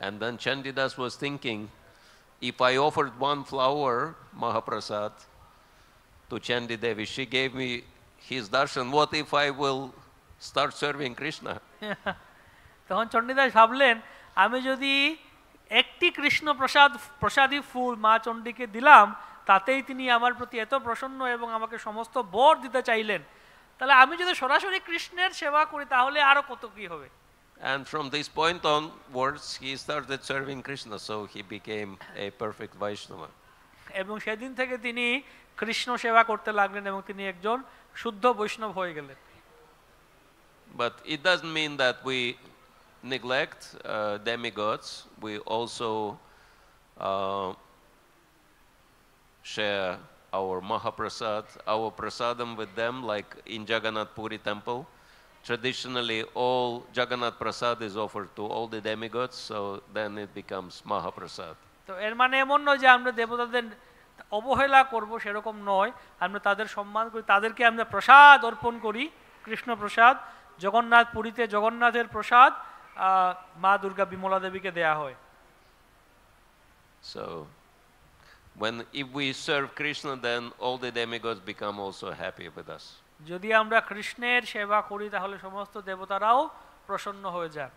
And then Chandidas was thinking, if I offered one flower, Mahaprasad, to Chandi Devi, she gave me his darshan, what if I will start serving Krishna? তখন চণ্ডীদাস ভাবলেন, আমি যদি একটি কৃষ্ণ প্রসাদী ফুল মা চণ্ডীকে দিলাম, তাতেই তিনি আমার প্রতি এত প্রসন্ন এবং আমাকে সমস্ত বর দিতে চাইলেন, তাহলে আমি যদি সরাসরি কৃষ্ণের সেবা করি তাহলে আরো কত কি হবে। And from this point onwards, he started serving Krishna, so he became a perfect Vaishnava. এবং সেদিন থেকে তিনি কৃষ্ণ সেবা করতে লাগলেন এবং তিনি একজন শুদ্ধ বৈষ্ণব হয়ে গেলেন। But it doesn't mean that we neglect demigods. We also share our Mahaprasad, our prasadam with them, like in Jagannath Puri temple. Traditionally, all Jagannath Prasad is offered to all the demigods, so then it becomes Mahaprasad. তো এর মানে এমন নয় যে আমরা দেবতাদের অবহেলা করব, সেরকম নয়, আমরা তাদের সম্মান করি, তাদেরকে আমরা প্রসাদ অর্পণ করি, কৃষ্ণ প্রসাদ। জগন্নাথ পুরীতে জগন্নাথের প্রসাদ মা দুর্গা বিমলা দেবীকে দেয়া হয়। So if we serve Krishna, then all the demigods become also happy with us. যদি আমরা কৃষ্ণের সেবা করি তাহলে সমস্ত দেবতারাও প্রসন্ন হয়ে যায়।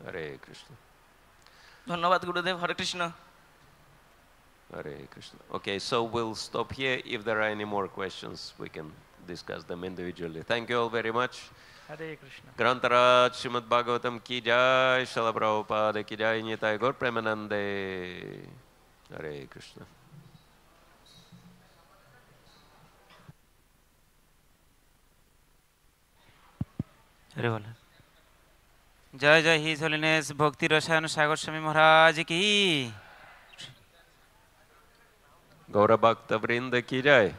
Hare Krishna. ধন্যবাদ গুরুদেব। হরে Krishna. Hare Krishna. Okay, so we'll stop here. If there are any more questions, we can discuss them individually. Thank you all very much. Hare Krishna. Grantaraj Srimad Bhagavatam ki jai, Srila Prabhupada ki jai, Nitai Gaur Premanande. Hare Krishna. हरे बोल। जय जय his holiness भक्ति रसायन सागर स्वामी महाराज की। Gaura Bhakta Vrinda ki jai.